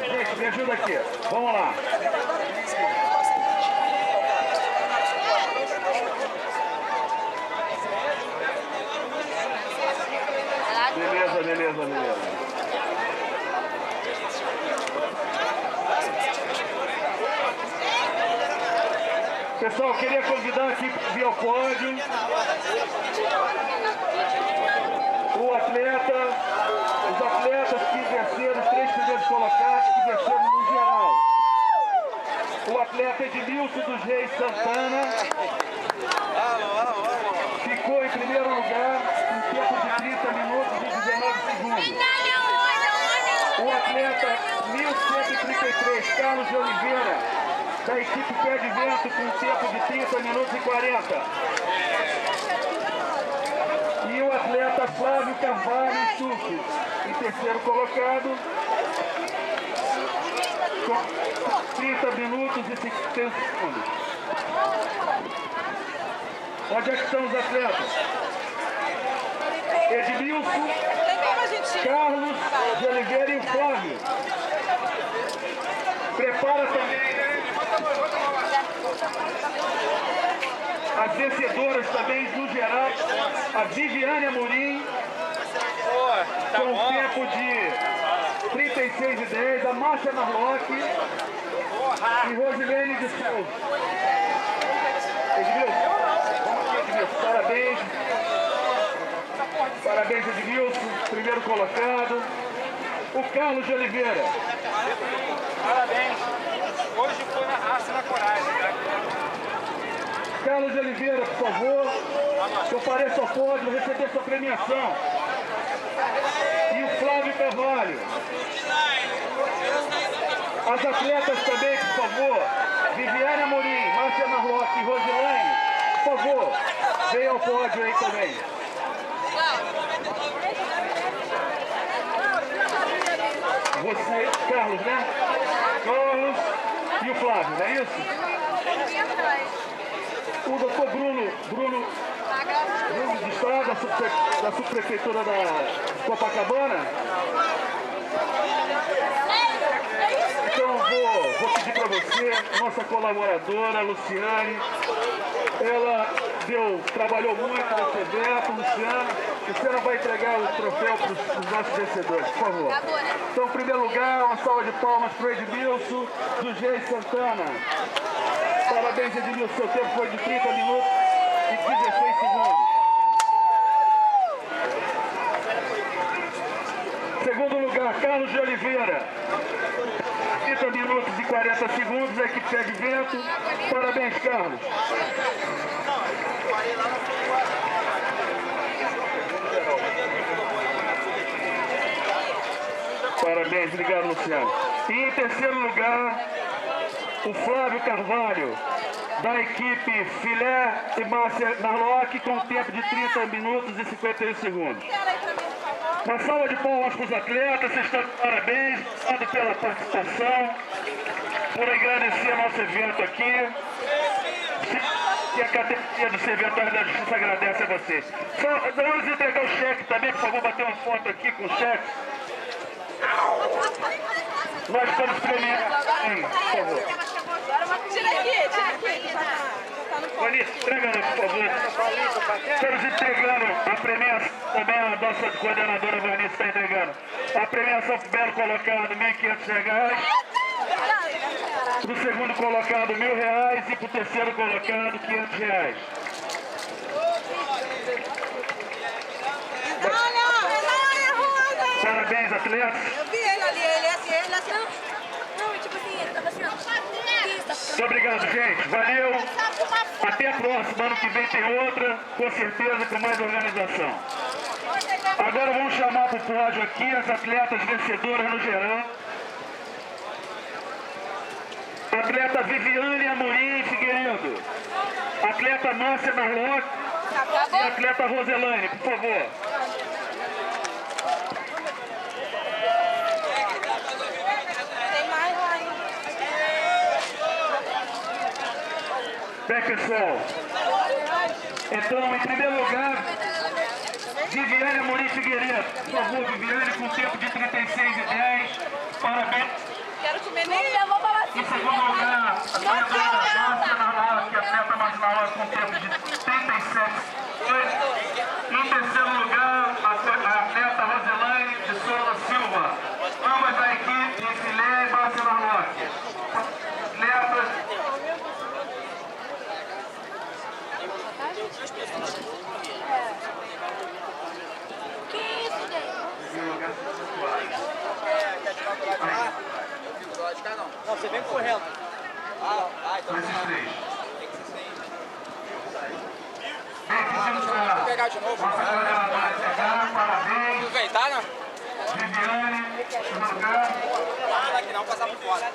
Gente, me ajuda aqui. Vamos lá. Beleza. Pessoal, queria convidar aqui via o pódio os atletas que venceram, os 3 primeiros colocados, que venceram no geral. O atleta Edmilson dos Reis Santana ficou em primeiro lugar, em tempo de 30 minutos e 19 segundos. O atleta 1133, Carlos de Oliveira, da equipe Pé de Vento, com um tempo de 30 minutos e 40. E o atleta Flávio Carvalho Sucos, em terceiro colocado, com 30 minutos e 50 segundos. Onde é que estão os atletas? Edmilson, Carlos de Oliveira e o Flávio. Prepara também as vencedoras também do geral, a Viviane Amorim, com um tempo de 36 e 10, a Márcia Marlock e Rosilene de Souza. Edmilson, vamos aqui, Edmilson, parabéns. Parabéns, Edmilson, primeiro colocado. O Carlos de Oliveira. Parabéns. Hoje foi na raça e na coragem. Carlos de Oliveira, por favor, compareça ao pódio, receber sua premiação. E o Flávio Carvalho. As atletas também, por favor. Viviane Amorim, Márcia Marlock e Rosilene, por favor, venham ao pódio aí também. Você, Carlos, né? Carlos e o Flávio, não é isso? O doutor Bruno de Estrada, da subprefeitura da Copacabana. Então vou pedir para você, nossa colaboradora, Luciane, ela trabalhou muito nesse evento, Luciana. Luciana vai entregar o troféu para os nossos vencedores, por favor. Então, em primeiro lugar, uma salva de palmas para o Edmilson do Reis Santana. Parabéns, Edmilson, seu tempo foi de 30 minutos e 16 segundos. Segundo lugar, Carlos de Oliveira, 30 minutos e 40 segundos, a equipe Pé de Vento. Parabéns, Carlos. Parabéns, obrigado, Luciano. E em terceiro lugar, o Flávio Carvalho, da equipe Filé e Márcia Narlock com tempo de 30 minutos e 51 segundos. Uma salva de palmas para os atletas, vocês estão de parabéns, obrigado pela participação, por agradecer nosso evento aqui. E a categoria do Secretário da Justiça agradece a vocês. Só vamos entregar o cheque também, por favor, bater uma foto aqui com o cheque. Nós estamos premiando, por favor. Tira aqui. Vanessa, entrega, por favor. Estamos entregando a premiação, também a nossa coordenadora Vanessa está entregando. A premiação para o belo colocado, R$ 1.500. Para o segundo colocado, R$ 1.000 e para o terceiro colocado, R$ 500. Parabéns, atletas. Eu vi ele ali, ele assim, não, tipo assim, ele tava assim, ó. Muito obrigado, gente. Valeu. Até a próxima. Ano que vem tem outra, com certeza, com mais organização. Agora vamos chamar para o pódio aqui as atletas vencedoras no geral. Atleta Viviane Amorim Figueiredo. Atleta Márcia Narlock e atleta Roselaine, por favor. Tem mais lá ainda. Bem, pessoal, então, em primeiro lugar, Viviane Amorim Figueiredo. Por favor, Viviane, com tempo de 36:10. Parabéns. Quero comer nem eu vou falar assim. Em segundo lugar, a treinadora Márcia Narlock, atleta Márcia Narlock, com tempo de 37. Em terceiro lugar, a atleta Roselaine de Souza Silva. Ambas da equipe de Filé e Márcia Narlock. Atletas. Que isso, Não, você vem correndo. Com esses três. Bem, pedimos para nossa coordenadora chegar, parabéns. Aproveitar, né? Viviane, segundo lugar. Aqui não, passar por fora.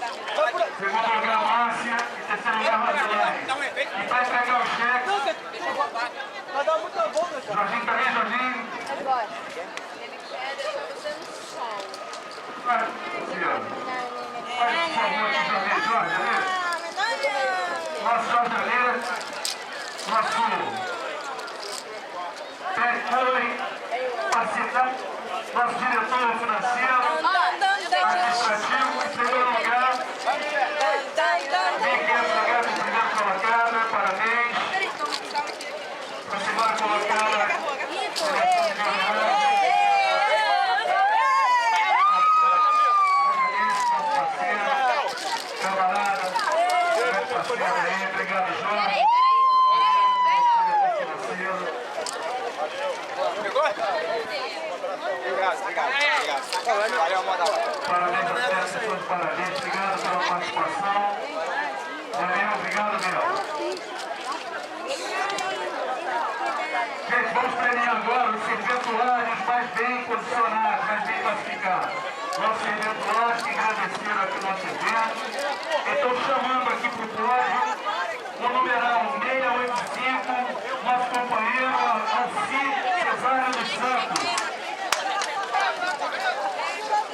Segundo lugar, Márcia. E terceiro lugar, Roselaine. E para entregar o cheque. Vai dar muita volta, cara. Jorginho também, Jorginho. Agora. Ele quer deixar você no sol. Vai, aqui, ó. Vai, por favor, aqui, Jorginho. Jorge, ali. Nosso Jorge ali. Nosso nosso diretor financeiro, administrativo, em primeiro lugar, R$ 1.500 de primeiro colocada, parabéns. A segunda colocada, camarada, parceiro aí, obrigado, Jorge. Parabéns a todas, pessoas, parabéns, obrigado pela participação. Valeu, obrigado mesmo. Gente, vamos premiar agora os serventuários mais bem posicionados, mais bem classificados. Nossos serventuários que agradeceram aqui o nosso evento. Estou chamando aqui para o pódio o numeral 685, nosso companheiro Alci Cesário dos Santos.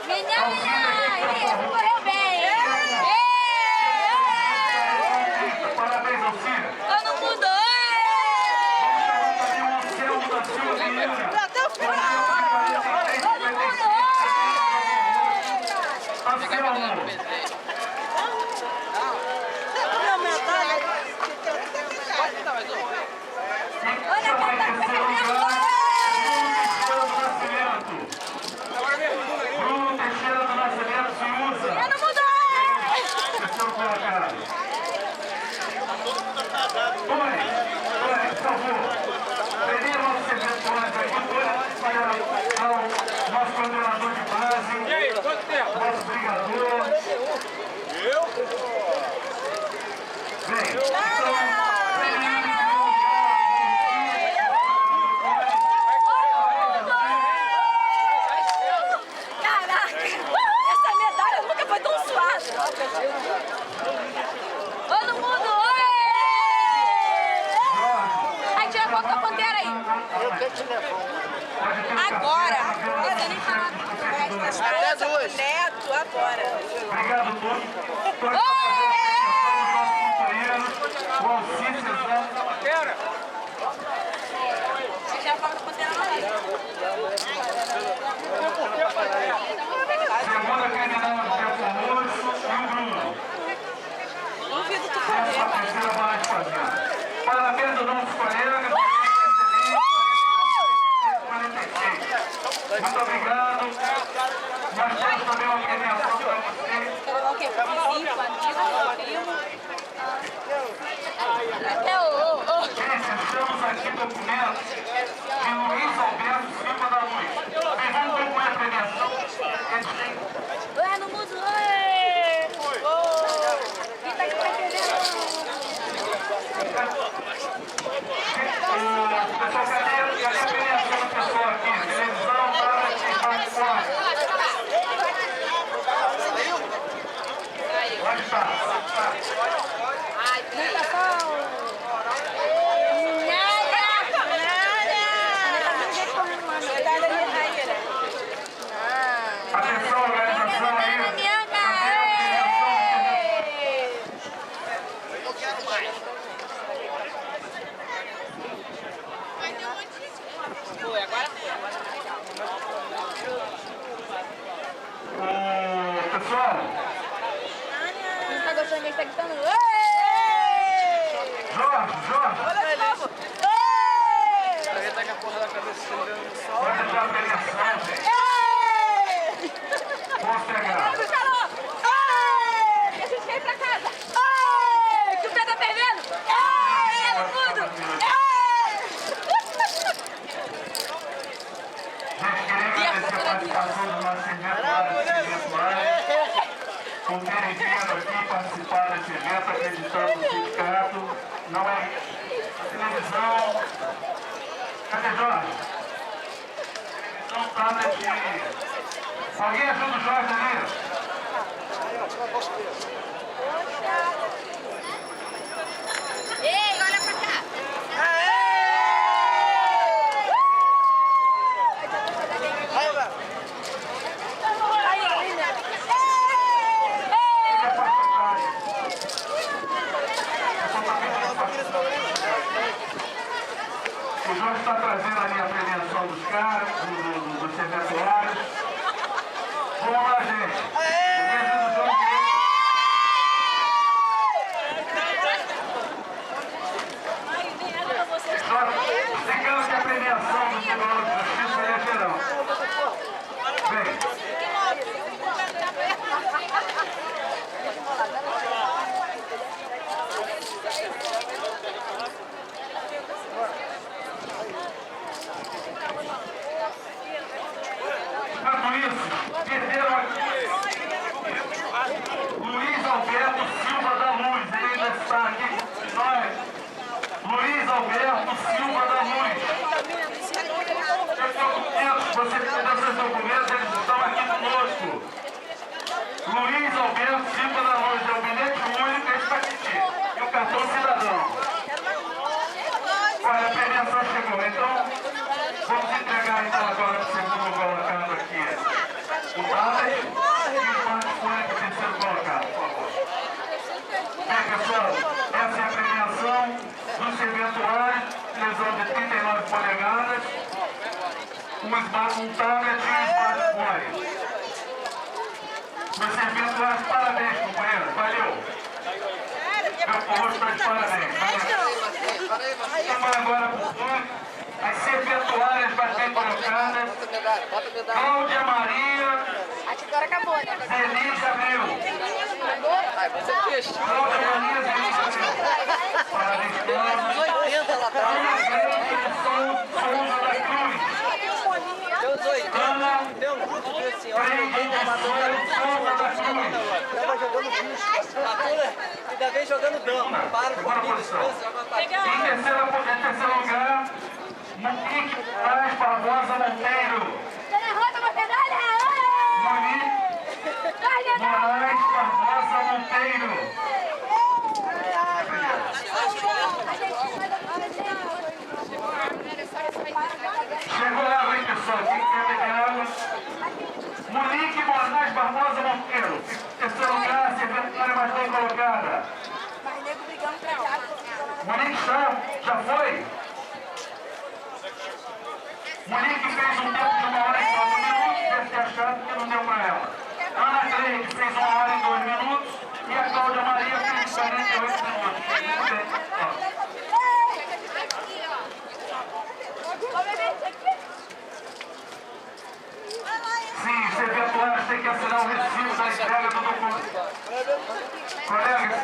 Menina, correu bem. Parabéns, Alci. Todo mundo. Agora, não nem falar com a esposa, com o neto, agora. Obrigado a todos. Todos os nossos companheiros, o Alcides, Pera! Você já fala com ela aí. segunda criminal do Tempo Moço e o Bruno. Duvido tu Essa é a terceira mais fazenda. Parabéns aos nossos colegas. Muito obrigado. Nós temos também uma premiação para vocês. quer levar o quê? Vizinho, amigo, primo. Até o... Estamos aqui documentos de Luiz Alberto Silva da Luz. Vocês vão concluir a premiação. Eles têm... Ué, no museu! Quem tá aqui pra querer? Pessoal, cadê a premiação do pessoal aqui? Televisão, tablet, smartphone. Onde está? Ai, apresentação! Atenção, organização aí. Pessoal, Tá gostando dele? Tá gritando? Jorge, Ele tá com a porra da cabeça chegando no sol. pode deixar a premiação, gente. Vamos pegar. A gente quer ir pra casa! Que o pé tá fervendo! É tudo! Gente, queria agradecer a participação do nosso evento, por terem vindo aqui participar desse evento, acreditando no sindicato. Não é televisão. Cadê Jorge? Televisão, tablet. Alguém ajuda o Jorge ali? Ei, olha pra cá! O Jorge está trazendo ali a premiação dos caras, dos serventuários. Vamos lá, gente. Alguém ajuda o Jorge aí? Ficando que a premiação do Tribunal de Justiça é geral. Bem, enquanto isso, perderam aqui Luiz Alberto Silva da Luz. Ele ainda está aqui com nós. Luiz Alberto Silva da Luz. Você perdeu seus documentos, eles estão aqui conosco. Luiz Alberto Silva da Luz, é o bilhete único, esse está aqui. E o cartão cidadão. Olha, a premiação chegou, então vamos entregar então agora para o segundo colocado aqui. O tablet e o smartphone para o terceiro colocado, por favor. Bem, pessoal, essa é a premiação dos serventuários, televisão de 39 polegadas, um tablet e um smartphone. Meus serventuários, parabéns, companheiro, valeu. Meu povo está de parabéns. Vamos agora para as serventuárias bem colocadas. Cláudia Maria. Agora acabou, né? Denise Abreu. Cláudia Maria, Denise Abreu. Parabéns, Cláudia. 80 lá atrás. Souza da Cruz. Deu uns 80. Ana Deu um grupo de assim, ó. Souza da Cruz. Tava jogando bicho. Ainda vem jogando dama. Para Segunda o posição. descansa. Em terceiro lugar, Monique Paz Barbosa Monteiro. Tá na rota, uma medalha! Monique Moraes Barbosa Monteiro. A gente vai dar colocada. Monique já foi? Monique fez um tempo de 1 hora e 4 minutos, deve ter achado que não deu para ela. Ana Cleide fez 1 hora e 2 minutos e a Cláudia Maria fez 48 minutos. Sim, os eventuários têm que assinar o recibo da entrega do documento. Colegas,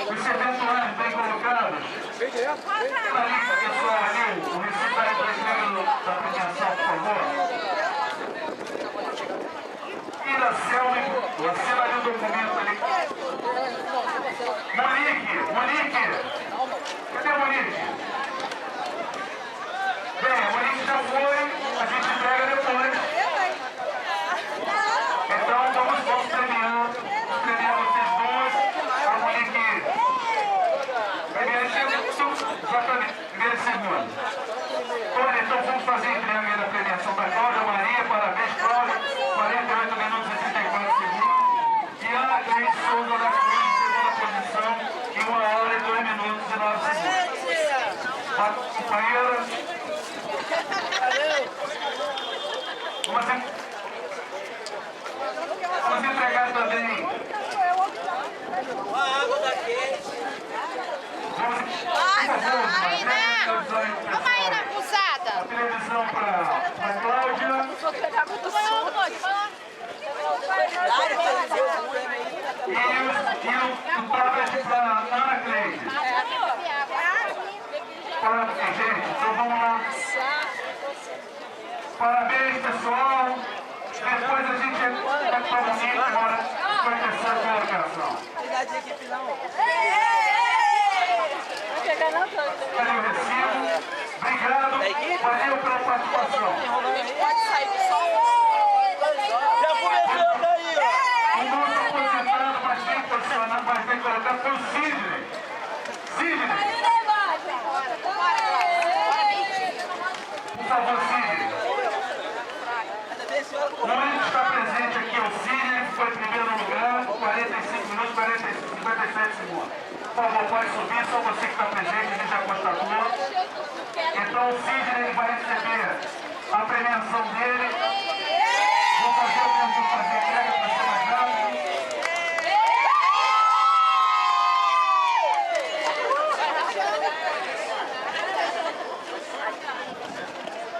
os eventuários bem colocados, pela lista pessoal ali, o recibo da entrega da premiação, por favor. Iracema, assina ali o documento ali. Monique, cadê a Monique? Bem, a Monique já foi, a gente entrega depois. Então vamos premiar vocês duas. A Monique, primeira e segunda. Olha, então vamos fazer a entrega da premiação da Cláudia Maria. Parabéns, Cláudia. 48 minutos e 34 segundos. E Ana Cleide Souza da Cruz, segunda posição, em 1 hora e 2 minutos e 9 segundos. A companheira. Vamos entregar também. A água daqui. Vamos aí na cruzada. A televisão para a Cláudia. E o tablet para a Ana Cleide. Parabéns, gente. Então vamos lá. Parabéns, pessoal. Depois a gente vai para o Bonito agora para a terceira colocação. Cadê o recibo? Obrigado. Valeu pela participação. Já começou daí, ó. O nosso aposentado, mas bem posicionado, mas bem colocado, foi o Sidney. Sidney. Por favor, Sidney. O único que está presente aqui é o Sidney, que foi em primeiro lugar, 45 minutos, 57 segundos. Por favor, pode subir, só você que está presente, a gente já constatou. Então o Sidney vai receber a premiação dele. Vou fazer o tempo de fazer a entrega para ser mais rápido.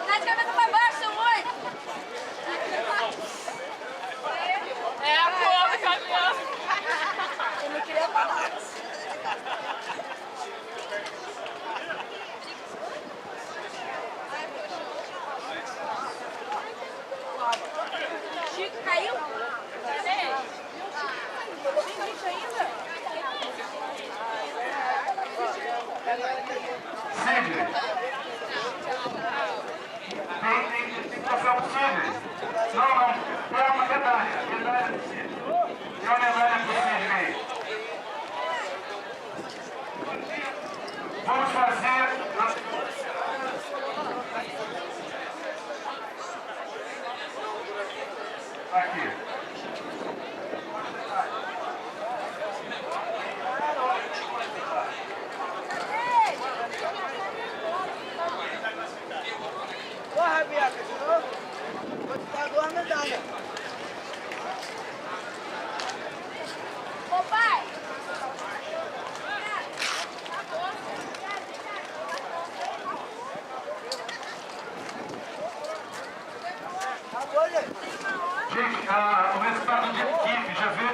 Tá de cabeça pra baixo, mãe. É a porra, caminhão. Eu não queria falar. Chico caiu? Tem bicho ainda? Sidney. Tem que passar o Sidney. Não, tem uma medalha. Medalha do Sidney. Tem uma medalha do Sidney. Vamos fazer... Aqui. Porra, Bianca, de novo? Vou te dar 2 medalhas. Ô, pai. Acabou, gente. Gente, o resultado de equipe, já viu?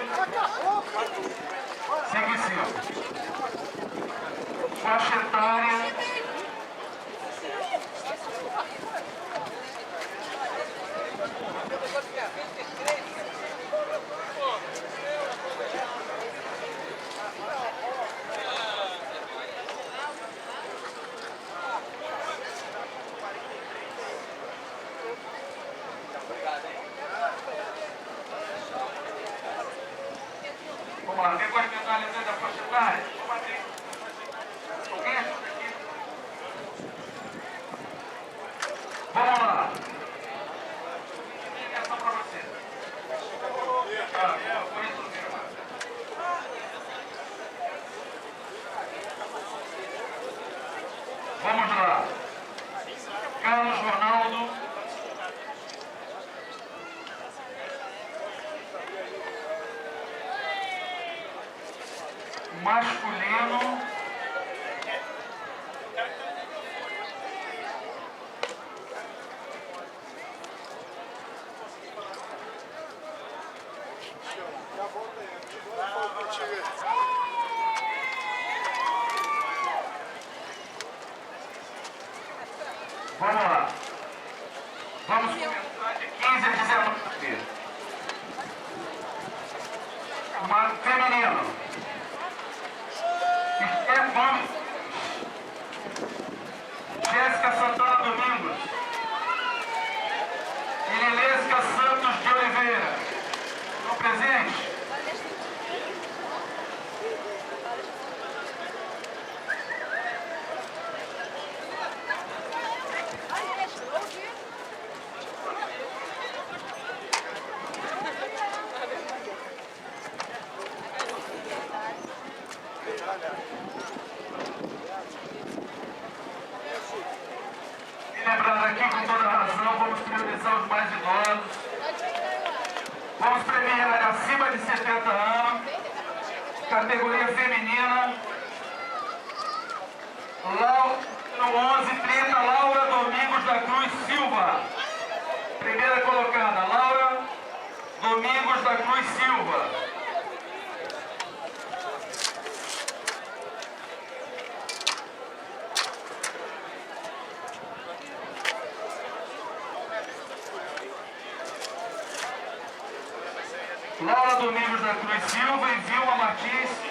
Segue em cima. Faixa etária. Vamos lá, quem gosta de medalha da faixa etária? Vamos abrir. Alguém? masculino. Vamos lá. Vamos começar de 15 a 19. Feminino. Stefan Jéssica Santana Domingos. Ililesca Santos de Oliveira. Estão presentes? E lembrando aqui com toda razão, vamos priorizar os mais idosos. Vamos premiar acima de 70 anos, categoria feminina. No 11:30, Laura Domingos da Cruz Silva. Primeira colocada, Laura Domingos da Cruz Silva. Laura Domingos da Cruz Silva e Vilma Martins